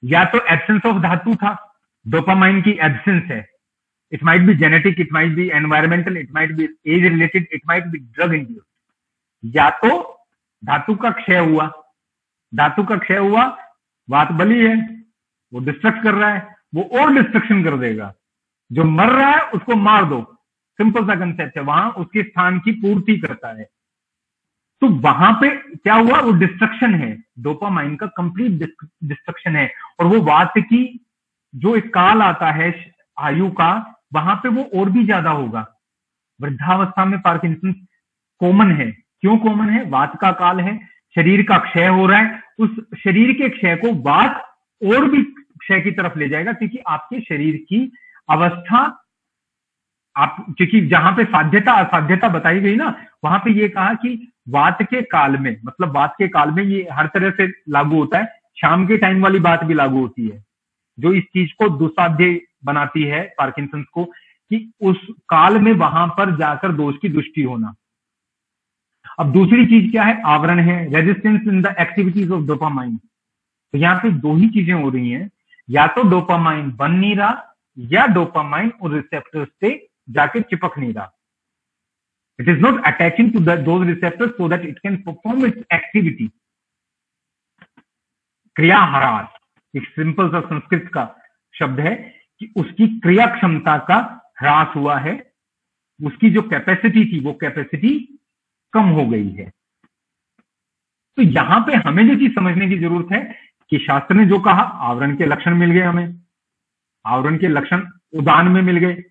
या तो एब्सेंस ऑफ धातु था, डोपामाइन की एब्सेंस है, it might be genetic, it might be environmental, it might be age related, it might be drug induced. या तो धातु का क्षय हुआ, धातु का क्षय हुआ, वात बली है, वो डिस्ट्रक्ट कर रहा है, वो और डिस्ट्रक्शन कर देगा, जो मर रहा है उसको मार दो, सिंपल सा कंसेप्ट है, वहां उसके स्थान की पूर्ति करता है। तो वहां पे क्या हुआ, वो डिस्ट्रक्शन है, डोपामाइन का कंप्लीट डिस्ट्रक्शन है। और वो वात की जो एक काल आता है आयु का, वहां पे वो और भी ज्यादा होगा। वृद्धावस्था में पार्किंसन कॉमन है, क्यों कॉमन है? वात का काल है, शरीर का क्षय हो रहा है, उस शरीर के क्षय को वात और भी क्षय की तरफ ले जाएगा, क्योंकि आपके शरीर की अवस्था, आप क्योंकि जहां पे साध्यता असाध्यता बताई गई ना, वहां पे ये कहा कि वात के काल में, मतलब वात के काल में ये हर तरह से लागू होता है, शाम के टाइम वाली बात भी लागू होती है, जो इस चीज को दुस्साध्य बनाती है पार्किंसंस को, कि उस काल में वहां पर जाकर दोष की दृष्टि होना। अब दूसरी चीज क्या है? आवरण है, resistance in the activities of dopamine. तो यहाँ पे दो ही चीजें हो रही हैं, या तो डोपामाइन बन नहीं रहा, या डोपामाइन और रिसेप्टर्स से जाके चिपक नहीं रहा। It is not attaching to those receptors so that it can perform its activity. क्रिया ह्रास, एक सिंपल सा संस्कृत का शब्द है कि उसकी क्रिया क्षमता का ह्रास हुआ है, उसकी जो कैपेसिटी थी वो कैपेसिटी कम हो गई है। तो यहां पे हमें जो चीज समझने की जरूरत है कि शास्त्र ने जो कहा, आवरण के लक्षण मिल गए हमें, आवरण के लक्षण उदान में मिल गए।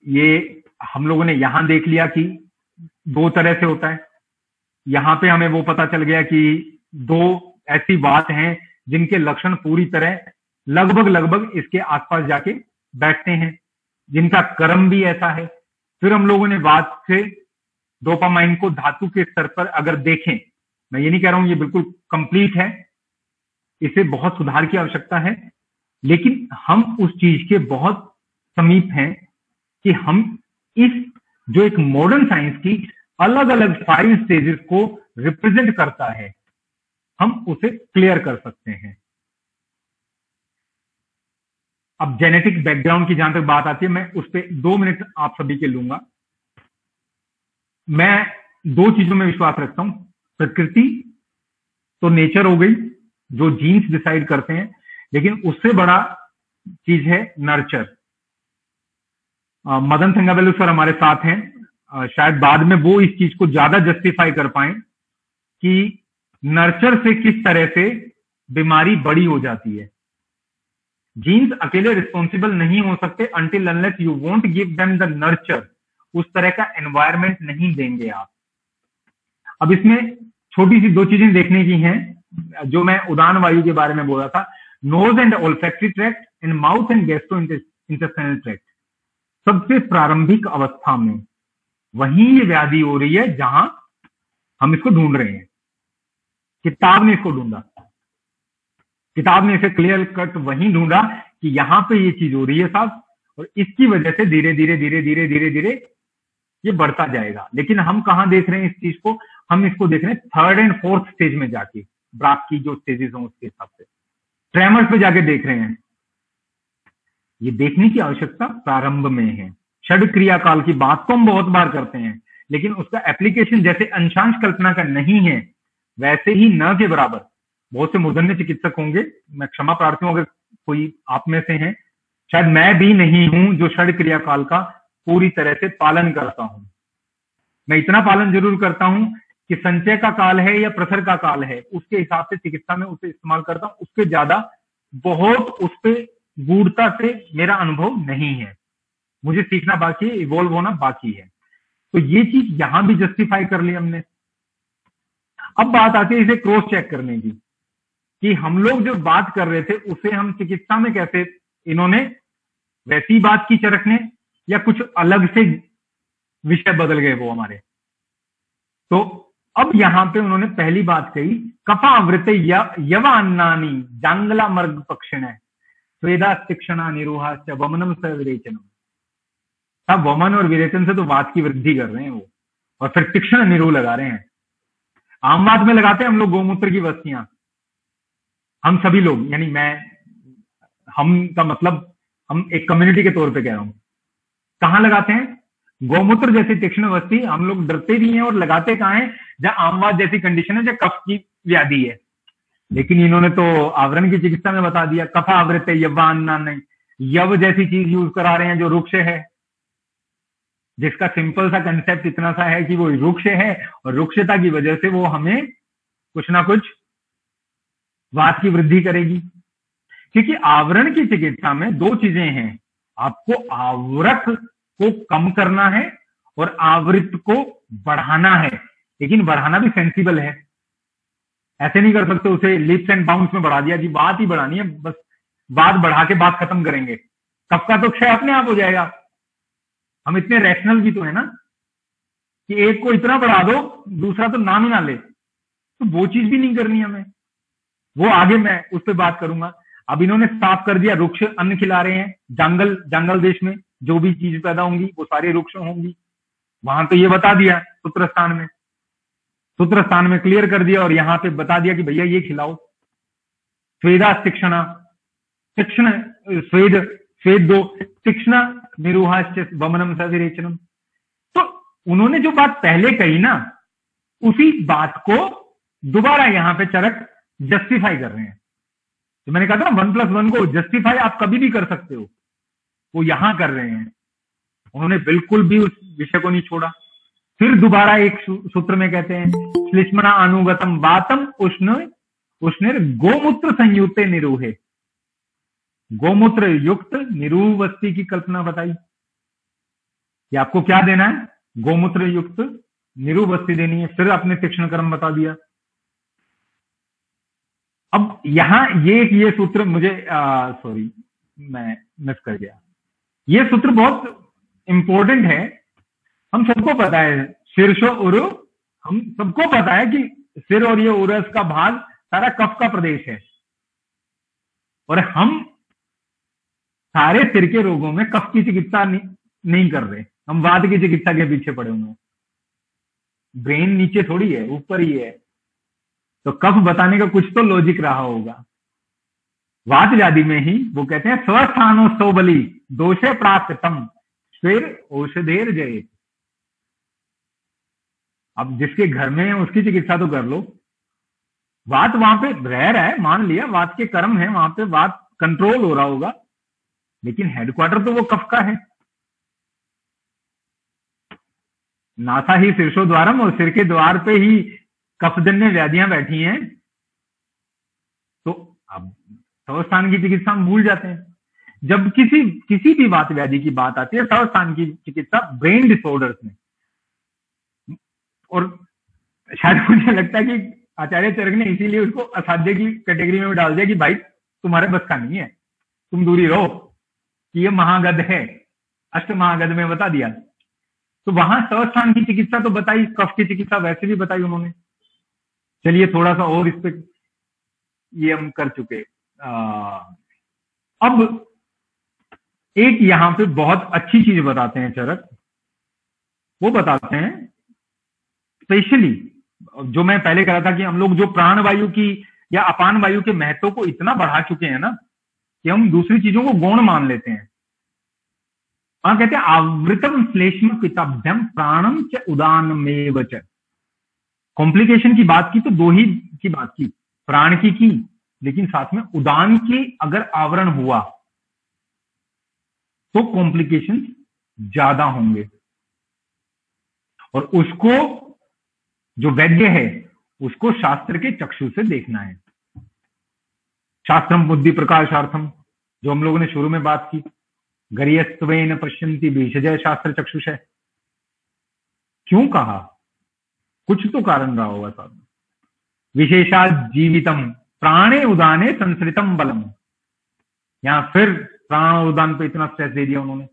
ये हम लोगों ने यहां देख लिया कि दो तरह से होता है, यहां पे हमें वो पता चल गया कि दो ऐसी बात हैं जिनके लक्षण पूरी तरह लगभग इसके आसपास जाके बैठते हैं, जिनका क्रम भी ऐसा है। फिर हम लोगों ने बात से डोपामाइन को धातु के स्तर पर अगर देखें, मैं ये नहीं कह रहा हूं ये बिल्कुल कंप्लीट है, इसे बहुत सुधार की आवश्यकता है, लेकिन हम उस चीज के बहुत समीप हैं कि हम इस जो एक मॉडर्न साइंस की अलग अलग 5 स्टेजेस को रिप्रेजेंट करता है, हम उसे क्लियर कर सकते हैं। अब जेनेटिक बैकग्राउंड की जहां तक बात आती है, मैं उस पर 2 मिनट आप सभी के लूंगा। मैं 2 चीजों में विश्वास रखता हूं, प्रकृति तो नेचर हो गई जो जीन्स डिसाइड करते हैं, लेकिन उससे बड़ा चीज है नर्चर। मदन थंगावेलु सर हमारे साथ हैं, शायद बाद में वो इस चीज को ज्यादा जस्टिफाई कर पाए कि नर्चर से किस तरह से बीमारी बड़ी हो जाती है। जीन्स अकेले रिस्पॉन्सिबल नहीं हो सकते until unless you won't give them the nurture, उस तरह का एनवायरमेंट नहीं देंगे आप। अब इसमें छोटी सी 2 चीजें देखने की हैं, जो मैं उदान वायु के बारे में बोला था, nose and olfactory tract and mouth and gastrointestinal tract. सबसे प्रारंभिक अवस्था में वहीं ये व्याधि हो रही है जहां हम इसको ढूंढ रहे हैं। किताब ने इसको ढूंढा, किताब ने इसे क्लियर कट वहीं ढूंढा कि यहां पे ये चीज हो रही है साहब, और इसकी वजह से धीरे धीरे ये बढ़ता जाएगा। लेकिन हम कहां देख रहे हैं इस चीज को, हम इसको देख रहे हैं 3rd and 4th स्टेज में जाके, ब्राक की जो स्टेजेस हों उसके हिसाब से ट्रेमर्स पे जाके देख रहे हैं। ये देखने की आवश्यकता प्रारंभ में है। षड क्रिया काल की बात तो हम बहुत बार करते हैं, लेकिन उसका एप्लीकेशन जैसे अंशांश कल्पना का नहीं है, वैसे ही न के बराबर बहुत से मूर्धन्य चिकित्सक होंगे, मैं क्षमा प्रार्थी हूं अगर कोई आप में से हैं, शायद मैं भी नहीं हूं जो षड क्रिया काल का पूरी तरह से पालन करता हूं। मैं इतना पालन जरूर करता हूं कि संचय का काल है या प्रसर का काल है, उसके हिसाब से चिकित्सा में उसे इस्तेमाल करता हूं, उसके ज्यादा बहुत उस पर गूढ़ता से मेरा अनुभव नहीं है। मुझे सीखना बाकी है, इवॉल्व होना बाकी है। तो ये चीज यहां भी जस्टिफाई कर ली हमने। अब बात आती है इसे क्रॉस चेक करने की, कि हम लोग जो बात कर रहे थे उसे हम चिकित्सा में कैसे, इन्होंने वैसी बात की चरखने या कुछ अलग से विषय बदल गए वो हमारे। तो अब यहां पे उन्होंने पहली बात कही, कफावृत यव अन्नानी जांगला मर्ग पक्षिण स्वेदा शिक्षणा निरूहा वमनम स विरेचनम। अब वमन और विरेचन से तो वात की वृद्धि कर रहे हैं वो, और फिर तीक्ष्ण निरूह लगा रहे हैं। आम बात में लगाते हैं हम लोग गोमूत्र की वस्तियां, हम सभी लोग, यानी मैं, हम का मतलब हम एक कम्युनिटी के तौर पे कह रहा हूं, कहां लगाते हैं? गोमूत्र जैसी तीक्ष्ण वस्ती हम लोग डरते भी हैं और लगाते कहां है? जहां आमवात जैसी कंडीशन है, जहां कफ की व्याधि है। लेकिन इन्होंने तो आवरण की चिकित्सा में बता दिया, कफा आवृत यव्वान्ना नहीं, यव जैसी चीज यूज करा रहे हैं जो रुक्ष है, जिसका सिंपल सा कंसेप्ट इतना सा है कि वो रुक्ष है और रुक्षता की वजह से वो हमें कुछ ना कुछ वात की वृद्धि करेगी। क्योंकि आवरण की चिकित्सा में 2 चीजें हैं, आपको आवरक को कम करना है और आवृत को बढ़ाना है, लेकिन बढ़ाना भी सेंसिबल है। ऐसे नहीं कर सकते उसे लिप्स एंड बाउंड्स में बढ़ा दिया कि बात ही बढ़ानी है, बस बात बढ़ा के बात खत्म करेंगे, कफ का तो क्षय अपने आप हो जाएगा। हम इतने रैशनल भी तो है ना कि एक को इतना बढ़ा दो दूसरा तो नाम ही ना ले, तो वो चीज भी नहीं करनी हमें, वो आगे मैं उस पर बात करूंगा। अब इन्होंने साफ कर दिया, रुक्ष अन्न खिला रहे हैं, जंगल देश में जो भी चीज पैदा होंगी वो सारी रुक्ष होंगी। वहां तो ये बता दिया सूत्र स्थान में क्लियर कर दिया, और यहां पे बता दिया कि भैया ये खिलाओ। स्वेदा शिक्षणा, शिक्षण स्वेद दो, शिक्षणा निरूहाश्च वमनम सविरेचनम। तो उन्होंने जो बात पहले कही ना, उसी बात को दोबारा यहां पे चरक जस्टिफाई कर रहे हैं। तो मैंने कहा था ना 1+1 को जस्टिफाई आप कभी भी कर सकते हो, वो यहां कर रहे हैं। उन्होंने बिल्कुल भी उस विषय को नहीं छोड़ा। फिर दोबारा एक सूत्र में कहते हैं श्लिष्मणा अनुगतम वातम उष्ण उष्णिर गोमूत्र संयुक्त निरूहे। गोमूत्र युक्त निरूवस्ती की कल्पना बताई कि आपको क्या देना है, गोमूत्र युक्त निरूवस्ती देनी है। फिर आपने तीक्ष्ण कर्म बता दिया। अब यहां ये सूत्र मुझे सॉरी मैं मिस कर गया। ये सूत्र बहुत इंपॉर्टेंट है। हम सबको पता है शीर्षो उरु, हम सबको पता है कि सिर और ये उरस का भाग सारा कफ का प्रदेश है, और हम सारे सिर के रोगों में कफ की चिकित्सा नहीं कर रहे, हम वात की चिकित्सा के पीछे पड़े हुए हैं। ब्रेन नीचे थोड़ी है, ऊपर ही है, तो कफ बताने का कुछ तो लॉजिक रहा होगा। वात व्याधि में ही वो कहते हैं स्वस्थानो सौबली दोषे प्राप्तम फिर औषधेर जय। अब जिसके घर में है उसकी चिकित्सा तो कर लो। वात वहां पे रह रहा है, मान लिया वात के कर्म है, वहां पे वात कंट्रोल हो रहा होगा, लेकिन हेडक्वार्टर तो वो कफ का है। नासा ही शीर्षो द्वारम, और सिर के द्वार पे ही कफजन्य व्याधियां बैठी हैं। तो अब स्वस्थान की चिकित्सा हम भूल जाते हैं। जब किसी भी वात व्याधि की बात आती है, स्वस्थान की चिकित्सा ब्रेन डिसऑर्डर्स में, और शायद मुझे लगता है कि आचार्य चरक ने इसीलिए उसको असाध्य की कैटेगरी में डाल दिया कि भाई तुम्हारे बस का नहीं है, तुम दूरी रहो, कि ये महागध है, अष्ट महागध में बता दिया। तो वहां स्वस्थान की चिकित्सा तो बताई, कफ की चिकित्सा वैसे भी बताई उन्होंने। चलिए थोड़ा सा और इस पे ये हम कर चुके। अब एक यहां पे बहुत अच्छी चीज बताते हैं चरक। वो बताते हैं स्पेशली जो मैं पहले कहा था कि हम लोग जो प्राण वायु की या अपान वायु के महत्व को इतना बढ़ा चुके हैं ना, कि हम दूसरी चीजों को गौण मान लेते हैं। वहां कहते हैं आवृतम श्लेष्म पिताभ्यम प्राणम च उदानमेव च। कॉम्प्लिकेशन की बात की तो दो ही की बात की, प्राण की, लेकिन साथ में उदान की अगर आवरण हुआ तो कॉम्प्लिकेशन ज्यादा होंगे। और उसको जो वैद्य है उसको शास्त्र के चक्षु से देखना है। शास्त्रम बुद्धि प्रकाशार्थम, जो हम लोगों ने शुरू में बात की, गरियस्त्वेन पश्यन्ति बीजजय शास्त्र चक्षुष है। क्यों कहा? कुछ तो कारण रहा होगा साहब। विशेषा जीवितम प्राणे उदाने संसृतम बलम। यहां फिर प्राण उदान पे इतना स्ट्रेस दे दिया उन्होंने।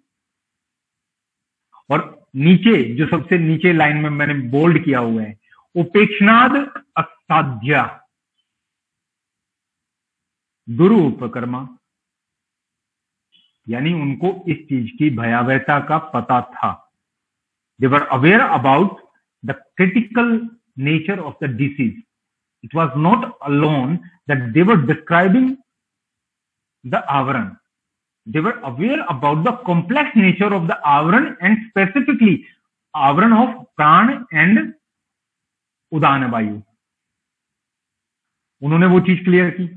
और नीचे जो सबसे नीचे लाइन में मैंने बोल्ड किया हुआ है, उपेक्षणाद असाध्या दुरुपकर्मा, यानी उनको इस चीज की भयावहता का पता था। They were aware about the critical nature of the disease. It was not alone that they were describing the avaran. They were aware about the complex nature of the avaran and specifically avaran of pran and udana vayu. उन्होंने वो चीज क्लियर की।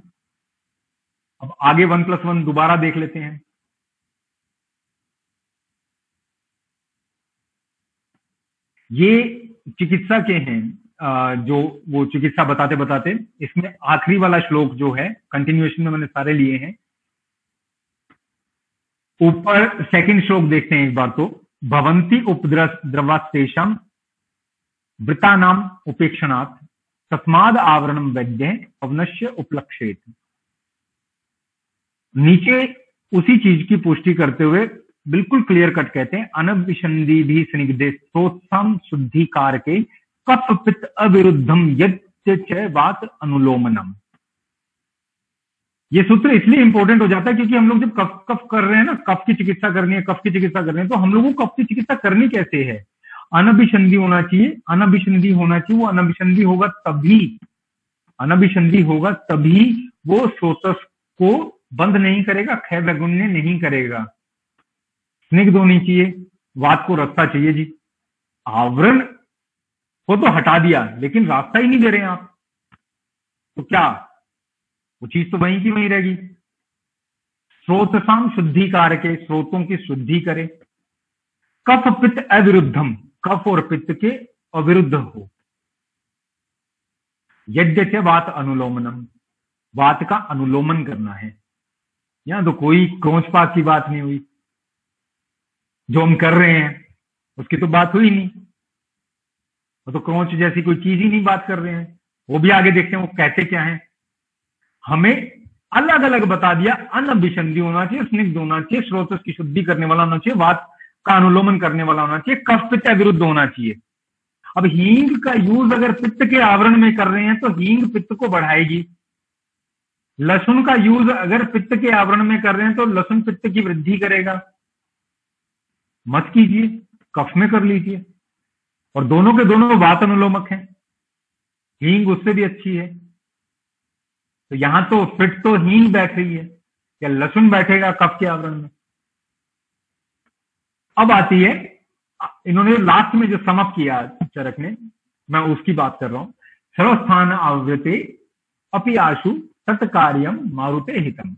अब आगे 1+1 दोबारा देख लेते हैं। ये चिकित्सा के हैं, जो वो चिकित्सा बताते बताते इसमें आखिरी वाला श्लोक जो है, कंटिन्यूएशन में मैंने सारे लिए हैं। ऊपर सेकंड श्लोक देखते हैं एक बार तो, भवंती उपद्रवास्तेषाम वृतानाम उपेक्षणात् तस्माद आवरणम वैद्य पवनस्य उपलक्षेत। नीचे उसी चीज की पुष्टि करते हुए बिल्कुल क्लियर कट कहते हैं, अनभिसंधि भी स्निग्धे स्तोत्रम शुद्धिकार के कफ पित्त अविरुद्धम यज्ञ वात अनुलोमनम। ये सूत्र इसलिए इंपॉर्टेंट हो जाता है क्योंकि हम लोग जब कफ कर रहे हैं ना, कफ की चिकित्सा करनी है, कफ की चिकित्सा कर रहे हैं, तो हम लोगों को कफ की चिकित्सा करनी कैसे है? अनभिसंधि होना चाहिए, अनभिसंधि होना चाहिए। वो अनभिसंधि होगा तभी वो स्रोतस को बंद नहीं करेगा, क्षय वैगुण्य नहीं करेगा। स्निग्ध होनी चाहिए, वात को रास्ता चाहिए जी। आवरण को तो हटा दिया लेकिन रास्ता ही नहीं दे रहे हैं आप, तो क्या वो चीज तो वहीं की वहीं रहेगी। स्रोतसाम शुद्धि कारके, स्रोतों की शुद्धि करे। कफ पित्त अविरुद्धम, कफ और पित्त के अविरुद्ध हो। यज्ञ वात अनुलोमनम, वात का अनुलोमन करना है। यहां तो कोई क्रोचपात की बात नहीं हुई, जो हम कर रहे हैं उसकी तो बात हुई नहीं। वो तो क्रोच जैसी कोई चीज ही नहीं बात कर रहे हैं। वो भी आगे देखते हैं वो कहते क्या है। हमें अलग अलग बता दिया, अनभिसंधि होना चाहिए, स्निग्ध होना चाहिए, स्रोत की शुद्धि करने वाला होना चाहिए, वात का अनुलोमन करने वाला होना चाहिए, कफ पित्त विरुद्ध होना चाहिए। अब हींग का यूज अगर पित्त के आवरण में कर रहे हैं तो हींग पित्त को बढ़ाएगी। लहसुन का यूज अगर पित्त के आवरण में कर रहे हैं तो लहसुन पित्त की वृद्धि करेगा। मत कीजिए, कफ में कर लीजिए। और दोनों के दोनों वात अनुलोमक हैं, हींग उससे भी अच्छी है। तो यहां तो फिट तो हींग बैठ रही है, या लहसुन बैठेगा कफ के आवरण में। अब आती है, इन्होंने लास्ट में जो समअप किया चरक ने, मैं उसकी बात कर रहा हूं। सर्वस्थान आवृते अपि आशु तत्कार्यम मारुते हितम।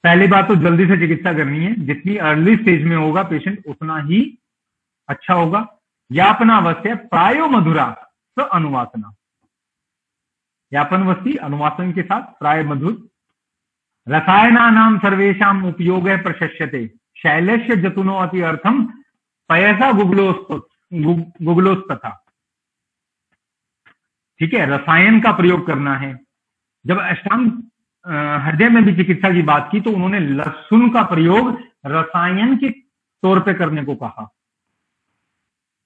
पहली बात तो जल्दी से चिकित्सा करनी है, जितनी अर्ली स्टेज में होगा पेशेंट उतना ही अच्छा होगा। यापनावस्था प्रायो मधुरा स अनुवासना, यापनवस्ती अनुवासन के साथ प्राय मधुर। रसायनानाम सर्वेशाम उपयोग प्रशस्यते, शैलस्य जतुनो अति अर्थम पयसा गुगलोस्तथा। ठीक है, रसायन का प्रयोग करना है। जब अष्टांग हृदय में भी चिकित्सा की बात की तो उन्होंने लहसुन का प्रयोग रसायन के तौर पे करने को कहा।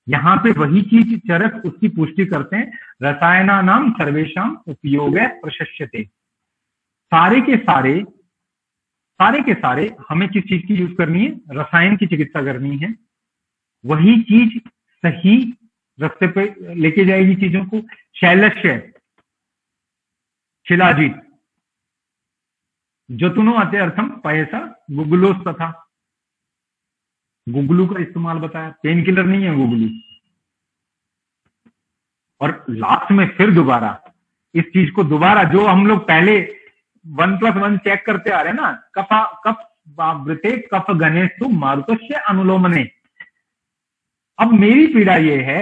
यहां पे वही चीज चरक उसकी पुष्टि करते हैं, रसायनानाम सर्वेशाम उपयोग प्रशस्यते। सारे के सारे हमें किस चीज की यूज करनी है, रसायन की चिकित्सा करनी है। वही चीज सही रास्ते पे लेके जाएगी चीजों को। शैलस्य, शिलाजीत, जतुनो अते अर्थम पयसा गुगलोस तथा। गुगलू का इस्तेमाल बताया, पेन किलर नहीं है गुगलू। और लास्ट में फिर दोबारा इस चीज को दोबारा, जो हम लोग पहले 1+1 चेक करते आ रहे हैं ना, कफ आवृते कफ गणेशु मारुतस्य अनुलोमने। अब मेरी पीड़ा ये है,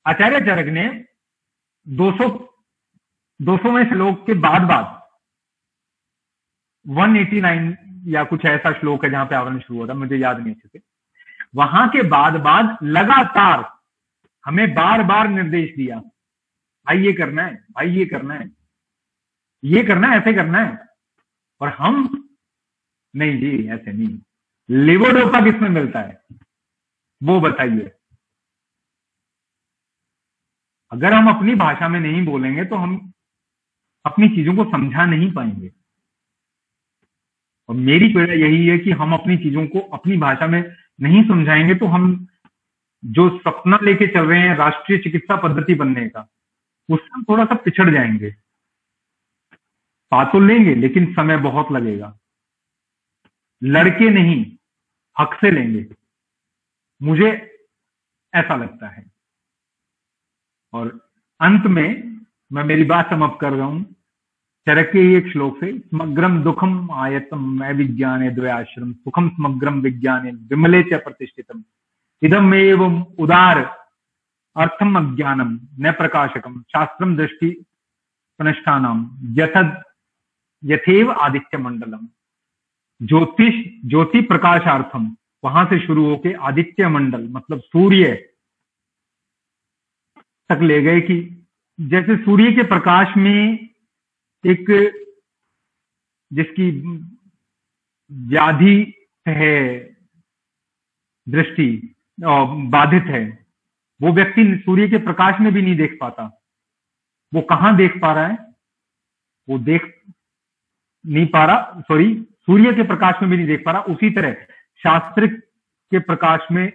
आचार्य चरक ने 200वें श्लोक के बाद 189 या कुछ ऐसा श्लोक है जहां पे आवरण शुरू होता, मुझे याद नहीं अच्छे से, वहां के बाद लगातार हमें बार बार निर्देश दिया, भाई ये करना है, भाई ये करना है, ये करना है, ऐसे करना है। और हम नहीं जी, ऐसे नहीं। लेवोडोपा किसमें मिलता है वो बताइए। अगर हम अपनी भाषा में नहीं बोलेंगे तो हम अपनी चीजों को समझा नहीं पाएंगे। और मेरी पीड़ा यही है कि हम अपनी चीजों को अपनी भाषा में नहीं समझाएंगे तो हम जो सपना लेके चल रहे हैं राष्ट्रीय चिकित्सा पद्धति बनने का, उससे हम थोड़ा सा पिछड़ जाएंगे। पा तो लेंगे लेकिन समय बहुत लगेगा। लड़के नहीं, हक से लेंगे, मुझे ऐसा लगता है। और अंत में मैं मेरी बात समाप्त कर रहा हूं चरक के एक श्लोक से। समग्रम दुखम आयतम विज्ञाने द्वयाश्रम सुखम समग्रम विज्ञाने विमले च प्रतिष्ठितम इदम एवं उदार अर्थम अज्ञानम न प्रकाशकम शास्त्रम दृष्टि कनिष्ठानाम यथेव आदित्य मंडलम। ज्योति प्रकाशार्थम, वहां से शुरू होके आदित्य मंडल मतलब सूर्य तक ले गए कि जैसे सूर्य के प्रकाश में एक जिसकी व्याधि है, दृष्टि बाधित है, वो व्यक्ति सूर्य के प्रकाश में भी नहीं देख पाता। वो कहां देख पा रहा है, वो देख नहीं पा रहा, सॉरी, सूर्य के प्रकाश में भी नहीं देख पा रहा। उसी तरह शास्त्र के प्रकाश में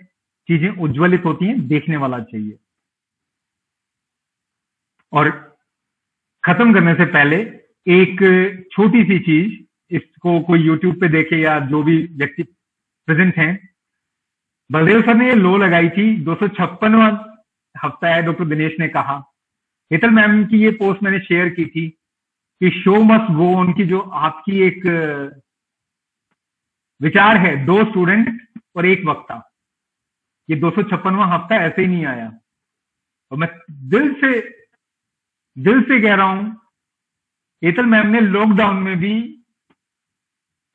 चीजें उज्ज्वलित होती हैं, देखने वाला चाहिए। और खत्म करने से पहले एक छोटी सी चीज, इसको कोई यूट्यूब पे देखे या जो भी व्यक्ति प्रेजेंट हैं, बलदेव सर ने ये लो लगाई थी, 256वां हफ्ता है, डॉक्टर दिनेश ने कहा। हेतल मैम की ये पोस्ट मैंने शेयर की थी कि शो मस्ट गो ऑन की जो आपकी एक विचार है, 2 स्टूडेंट और 1 वक्ता, ये 256वां हफ्ता ऐसे ही नहीं आया। और मैं दिल से कह रहा हूं, हेतल मैम ने लॉकडाउन में भी,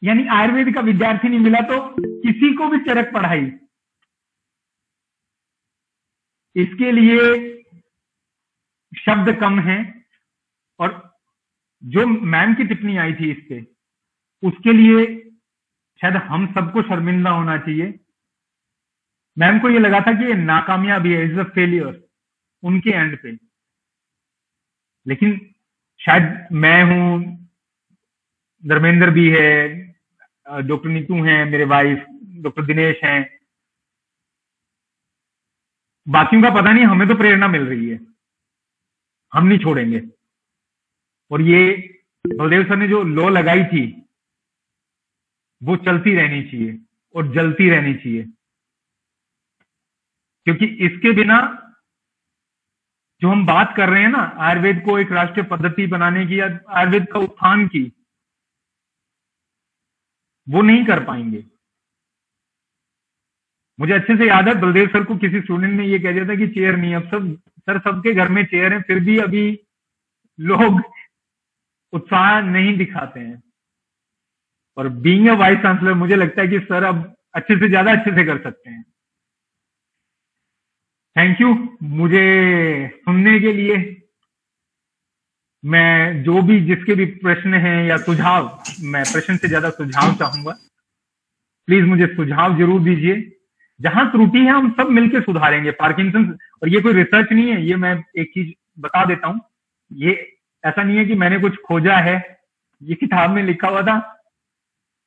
यानी आयुर्वेद का विद्यार्थी नहीं मिला तो किसी को भी चरक पढ़ाई। इसके लिए शब्द कम हैं, और जो मैम की टिप्पणी आई थी इस पे, उसके लिए शायद हम सबको शर्मिंदा होना चाहिए। मैम को ये लगा था कि ये नाकामयाबी है, इज अ फेलियर उनके एंड पे, लेकिन शायद मैं हूं, धर्मेंद्र भी है, डॉक्टर नीतू हैं, मेरे वाइफ डॉक्टर दिनेश हैं, बाकियों का पता नहीं, हमें तो प्रेरणा मिल रही है, हम नहीं छोड़ेंगे। और ये बलदेव सर ने जो लॉ लगाई थी वो चलती रहनी चाहिए और जलती रहनी चाहिए, क्योंकि इसके बिना जो हम बात कर रहे हैं ना, आयुर्वेद को एक राष्ट्रीय पद्धति बनाने की या आयुर्वेद का उत्थान की, वो नहीं कर पाएंगे। मुझे अच्छे से याद है, बलदेव सर को किसी स्टूडेंट ने ये कह दिया था कि चेयर नहीं, अब सब सर सबके घर में चेयर है, फिर भी अभी लोग उत्साह नहीं दिखाते हैं। और बीइंग अ वाइस चांसलर मुझे लगता है कि सर अब अच्छे से ज्यादा अच्छे से कर सकते हैं। थैंक यू मुझे सुनने के लिए। मैं जो भी जिसके भी प्रश्न हैं या सुझाव, मैं प्रश्न से ज्यादा सुझाव चाहूंगा, प्लीज मुझे सुझाव जरूर दीजिए। जहां त्रुटि है हम सब मिलकर सुधारेंगे। पार्किंसन, और ये कोई रिसर्च नहीं है, ये मैं एक चीज बता देता हूं, ये ऐसा नहीं है कि मैंने कुछ खोजा है, ये किताब में लिखा हुआ था,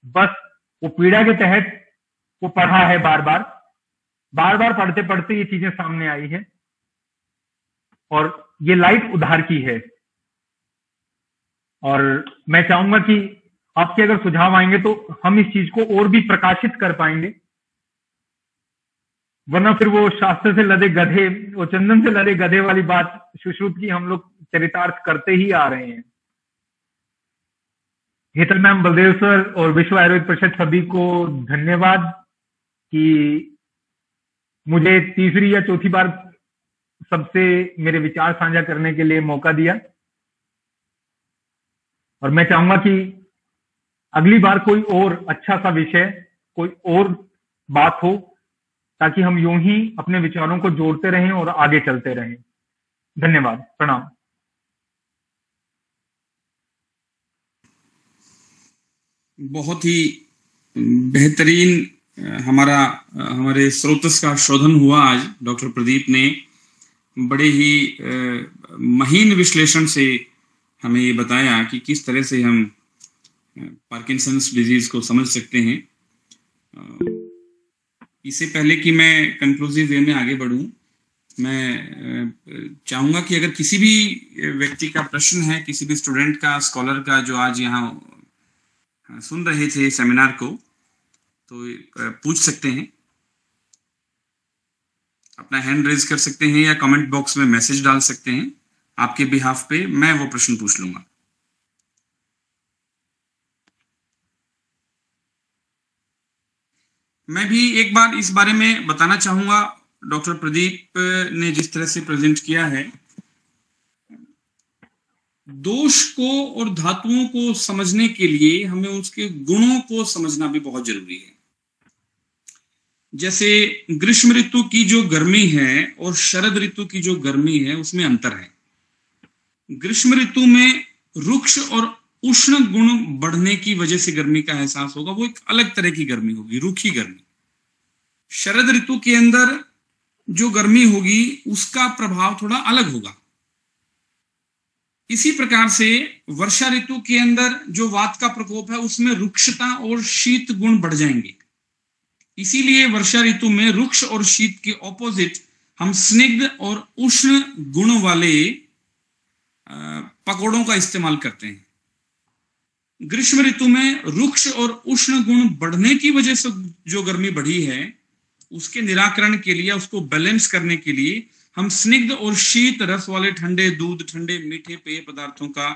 बस वो पीड़ा के तहत वो पढ़ा है, बार बार पढ़ते पढ़ते ये चीजें सामने आई है, और ये लाइट उधार की है। और मैं चाहूंगा कि आपके अगर सुझाव आएंगे तो हम इस चीज को और भी प्रकाशित कर पाएंगे, वरना फिर वो शास्त्र से लदे गधे, वो चंदन से लदे गधे वाली बात सुश्रुत की हम लोग चरितार्थ करते ही आ रहे हैं। हेतल मैम, बलदेव सर और विश्व आयुर्वेद परिषद सभी को धन्यवाद कि मुझे तीसरी या चौथी बार सबसे मेरे विचार साझा करने के लिए मौका दिया। और मैं चाहूंगा कि अगली बार कोई और अच्छा सा विषय, कोई और बात हो, ताकि हम यूं ही अपने विचारों को जोड़ते रहें और आगे चलते रहें। धन्यवाद, प्रणाम। बहुत ही बेहतरीन हमारे स्रोतस का शोधन हुआ आज। डॉक्टर प्रदीप ने बड़े ही महीन विश्लेषण से हमें ये बताया कि किस तरह से हम पार्किंसंस डिजीज को समझ सकते हैं। इससे पहले कि मैं कंक्लूसिव वे में आगे बढ़ूं, मैं चाहूंगा कि अगर किसी भी व्यक्ति का प्रश्न है, किसी भी स्टूडेंट का, स्कॉलर का, जो आज यहाँ सुन रहे थे सेमिनार को, तो पूछ सकते हैं, अपना हैंड रेज कर सकते हैं या कमेंट बॉक्स में मैसेज डाल सकते हैं। आपके बिहाफ पे मैं वो प्रश्न पूछ लूंगा। मैं भी एक बार इस बारे में बताना चाहूंगा, डॉक्टर प्रदीप ने जिस तरह से प्रेजेंट किया है, दोष को और धातुओं को समझने के लिए हमें उसके गुणों को समझना भी बहुत जरूरी है। जैसे ग्रीष्म ऋतु की जो गर्मी है और शरद ऋतु की जो गर्मी है, उसमें अंतर है। ग्रीष्म ऋतु में रुक्ष और उष्ण गुण बढ़ने की वजह से गर्मी का एहसास होगा, वो एक अलग तरह की गर्मी होगी, रूखी गर्मी। शरद ऋतु के अंदर जो गर्मी होगी उसका प्रभाव थोड़ा अलग होगा। इसी प्रकार से वर्षा ऋतु के अंदर जो वात का प्रकोप है उसमें रुक्षता और शीत गुण बढ़ जाएंगे। इसीलिए वर्षा ऋतु में रुक्ष और शीत के ऑपोजिट हम स्निग्ध और उष्ण गुण वाले पकौड़ों का इस्तेमाल करते हैं। ग्रीष्म ऋतु में रुक्ष और उष्ण गुण बढ़ने की वजह से जो गर्मी बढ़ी है, उसके निराकरण के लिए, उसको बैलेंस करने के लिए हम स्निग्ध और शीत रस वाले ठंडे दूध, ठंडे मीठे पेय पदार्थों का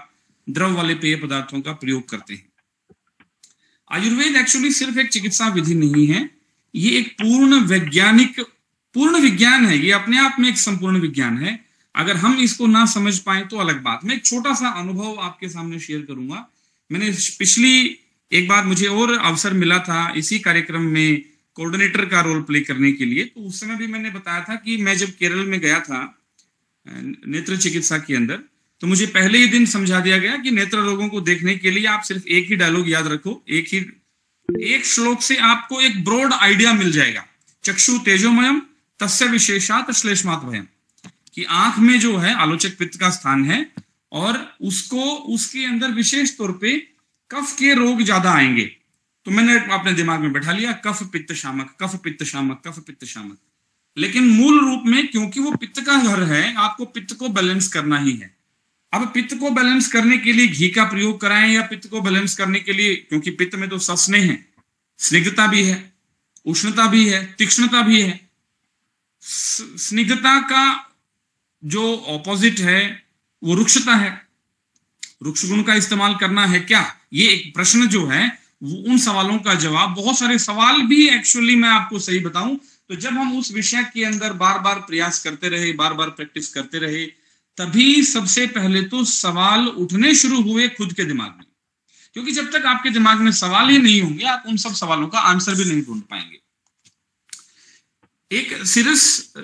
द्रव वाले पेय पदार्थों का प्रयोग करते हैं। आयुर्वेद एक्चुअली सिर्फ एक चिकित्सा विधि नहीं है, ये एक पूर्ण विज्ञान है। ये अपने आप में एक संपूर्ण विज्ञान है। अगर हम इसको ना समझ पाए तो अलग बात। मैं एक छोटा सा अनुभव आपके सामने शेयर करूंगा। मैंने पिछली एक बार मुझे और अवसर मिला था इसी कार्यक्रम में कोऑर्डिनेटर का रोल प्ले करने के लिए, तो उस समय भी मैंने बताया था कि मैं जब केरल में गया था नेत्र चिकित्सा के अंदर, तो मुझे पहले ही दिन समझा दिया गया कि नेत्र रोगों को देखने के लिए आप सिर्फ एक ही डायलॉग याद रखो, एक श्लोक से आपको एक ब्रॉड आइडिया मिल जाएगा। चक्षु तेजोमयम तस्य विशेषात श्लेष्मात भयम, कि आंख में जो है आलोचक पित्त का स्थान है और उसके अंदर विशेष तौर पे कफ के रोग ज्यादा आएंगे। तो मैंने अपने दिमाग में बैठा लिया कफ पित्त शामक, कफ पित्त शामक, कफ पित्त शामक। लेकिन मूल रूप में क्योंकि वो पित्त का घर है, आपको पित्त को बैलेंस करना ही है। अब पित्त को बैलेंस करने के लिए घी का प्रयोग कराएं या पित्त को बैलेंस करने के लिए, क्योंकि पित्त में तो सस्ने हैं, स्निग्धता भी है, उष्णता भी है, तीक्ष्णता भी है। स्निग्धता का जो ऑपोजिट है वो रुक्षता है। रुक्ष गुण का इस्तेमाल करना है क्या, ये एक प्रश्न जो है वो उन सवालों का जवाब, बहुत सारे सवाल भी एक्चुअली मैं आपको सही बताऊं तो जब हम उस विषय के अंदर बार बार प्रयास करते रहे, बार बार प्रैक्टिस करते रहे, तभी सबसे पहले तो सवाल उठने शुरू हुए खुद के दिमाग में। क्योंकि जब तक आपके दिमाग में सवाल ही नहीं होंगे, आप उन सब सवालों का आंसर भी नहीं ढूंढ पाएंगे। एक सिरस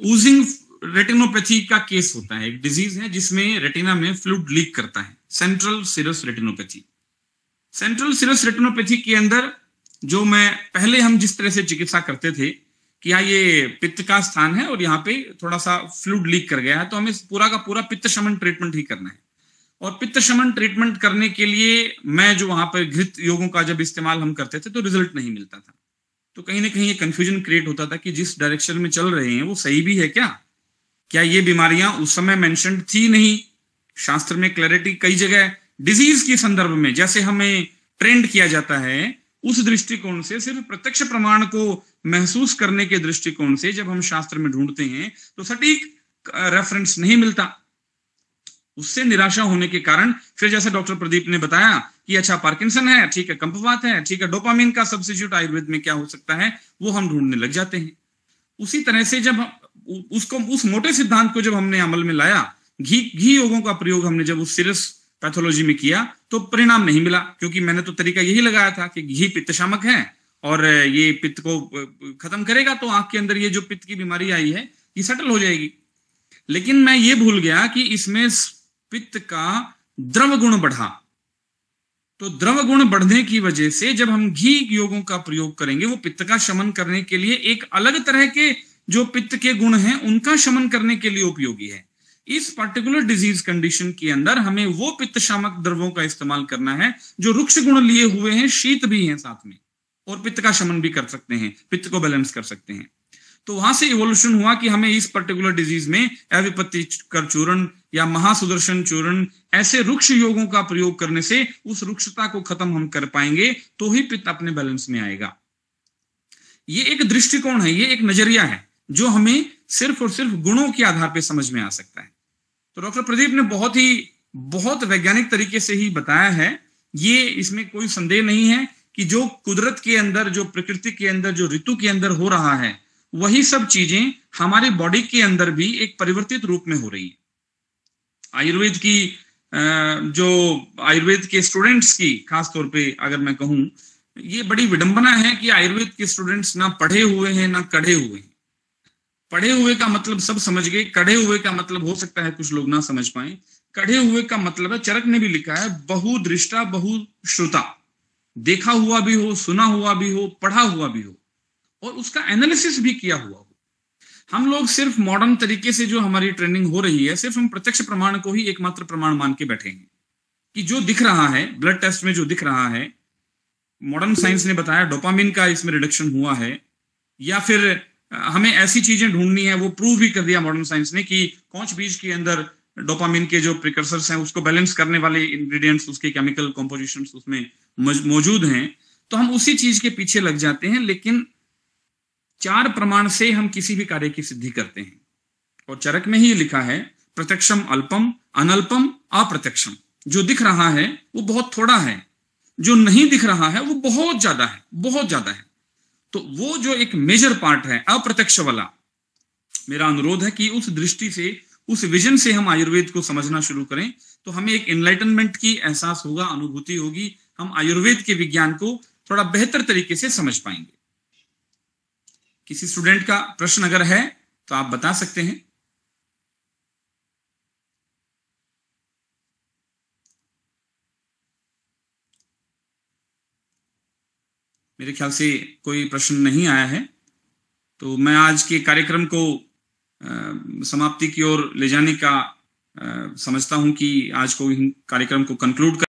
ऊजिंग रेटिनोपैथी का केस होता है, एक डिजीज है जिसमें रेटिना में फ्लूइड लीक करता है, सेंट्रल सिरस रेटिनोपैथी। सेंट्रल सिरस रेटिनोपैथी के अंदर जो मैं पहले हम जिस तरह से चिकित्सा करते थे कि हाँ ये पित्त का स्थान है और यहाँ पे थोड़ा सा फ्लूइड लीक कर गया है, तो हमें पूरा का पूरा पित्त शमन ट्रीटमेंट ही करना है। और पित्त शमन ट्रीटमेंट करने के लिए मैं जो वहां पर घृत योगों का जब इस्तेमाल हम करते थे तो रिजल्ट नहीं मिलता था। तो कहीं ना कहीं ये कंफ्यूजन क्रिएट होता था कि जिस डायरेक्शन में चल रहे हैं वो सही भी है क्या ये बीमारियां उस समय मेंशन्ड थी नहीं। शास्त्र में क्लैरिटी कई जगह डिजीज के संदर्भ में जैसे हमें ट्रेंड किया जाता है, उस दृष्टिकोण से सिर्फ प्रत्यक्ष प्रमाण को महसूस करने के दृष्टिकोण से जब हम शास्त्र में ढूंढते हैं तो सटीक रेफरेंस नहीं मिलता। उससे निराशा होने के कारण फिर जैसे डॉक्टर प्रदीप ने बताया कि अच्छा पार्किंसन है, ठीक है, कंपवात है, ठीक है, डोपामिन का सब्स्टिट्यूट आयुर्वेद में क्या हो सकता है, वो हम ढूंढने लग जाते हैं। उसी तरह से जब उस मोटे सिद्धांत को जब हमने अमल में लाया, घी योगों का प्रयोग हमने जब उस सिरस पैथोलॉजी में किया तो परिणाम नहीं मिला, क्योंकि मैंने तो तरीका यही लगाया था कि घी पित्त शामक है और ये पित्त को खत्म करेगा, तो आंख के अंदर ये जो पित्त की बीमारी आई है ये सेटल हो जाएगी। लेकिन मैं ये भूल गया कि इसमें पित्त का द्रव गुण बढ़ा, तो द्रव गुण बढ़ने की वजह से जब हम घी योगों का प्रयोग करेंगे वो पित्त का शमन करने के लिए, एक अलग तरह के जो पित्त के गुण हैं उनका शमन करने के लिए उपयोगी है। इस पर्टिकुलर डिजीज कंडीशन के अंदर हमें वो पित्त शामक द्रवों का इस्तेमाल करना है जो रुक्ष गुण लिए हुए हैं, शीत भी हैं साथ में, और पित्त का शमन भी कर सकते हैं, पित्त को बैलेंस कर सकते हैं। तो वहां से इवोल्यूशन हुआ कि हमें इस पर्टिकुलर डिजीज में अविपत्ति कर चूर्ण या महासुदर्शन चूर्ण ऐसे रुक्ष योगों का प्रयोग करने से उस रुक्षता को खत्म हम कर पाएंगे, तो ही पित्त अपने बैलेंस में आएगा। ये एक दृष्टिकोण है, ये एक नजरिया है जो हमें सिर्फ और सिर्फ गुणों के आधार पर समझ में आ सकता है। तो डॉक्टर प्रदीप ने बहुत वैज्ञानिक तरीके से ही बताया है। ये इसमें कोई संदेह नहीं है कि जो कुदरत के अंदर, जो प्रकृति के अंदर, जो ऋतु के अंदर हो रहा है, वही सब चीजें हमारी बॉडी के अंदर भी एक परिवर्तित रूप में हो रही है। आयुर्वेद के स्टूडेंट्स की खास तौर पे अगर मैं कहूं, ये बड़ी विडंबना है कि आयुर्वेद के स्टूडेंट्स ना पढ़े हुए हैं ना कढ़े हुए हैं। पढ़े हुए का मतलब सब समझ गए, कढ़े हुए का मतलब हो सकता है कुछ लोग ना समझ पाए। कढ़े हुए का मतलब है, चरक ने भी लिखा है, बहुदृष्टा बहुश्रुता, देखा हुआ भी हो, सुना हुआ भी हो, पढ़ा हुआ भी हो और उसका एनालिसिस भी किया हुआ हो। हम लोग सिर्फ मॉडर्न तरीके से जो हमारी ट्रेनिंग हो रही है, सिर्फ हम प्रत्यक्ष प्रमाण को ही एकमात्र प्रमाण मान के बैठे हैं कि जो दिख रहा है ब्लड टेस्ट में, जो दिख रहा है, मॉडर्न साइंस ने बताया डोपामिन का इसमें रिडक्शन हुआ है, या फिर हमें ऐसी चीजें ढूंढनी है, वो प्रूव भी कर दिया मॉडर्न साइंस ने कि कौच बीज के अंदर डोपामिन के जो प्रिकर्सर्स हैं उसको बैलेंस करने वाले इंग्रेडिएंट्स, उसके केमिकल कॉम्पोजिशंस उसमें मौजूद हैं। तो हम उसी चीज के पीछे लग जाते हैं, लेकिन 4 प्रमाण से हम किसी भी कार्य की सिद्धि करते हैं। और चरक में ही लिखा है, प्रत्यक्षम अल्पम, अनल्पम, अप्रत्यक्षम। जो दिख रहा है वो बहुत थोड़ा है, जो नहीं दिख रहा है वो बहुत ज्यादा है, बहुत ज्यादा है। तो वो जो एक मेजर पार्ट है अप्रत्यक्ष वाला, मेरा अनुरोध है कि उस दृष्टि से, उस विजन से हम आयुर्वेद को समझना शुरू करें, तो हमें एक एनलाइटनमेंट की एहसास होगा, अनुभूति होगी, हम आयुर्वेद के विज्ञान को थोड़ा बेहतर तरीके से समझ पाएंगे। किसी स्टूडेंट का प्रश्न अगर है तो आप बता सकते हैं। मेरे ख्याल से कोई प्रश्न नहीं आया है, तो मैं आज के कार्यक्रम को समाप्ति की ओर ले जाने का समझता हूं कि आज को कार्यक्रम को कंक्लूड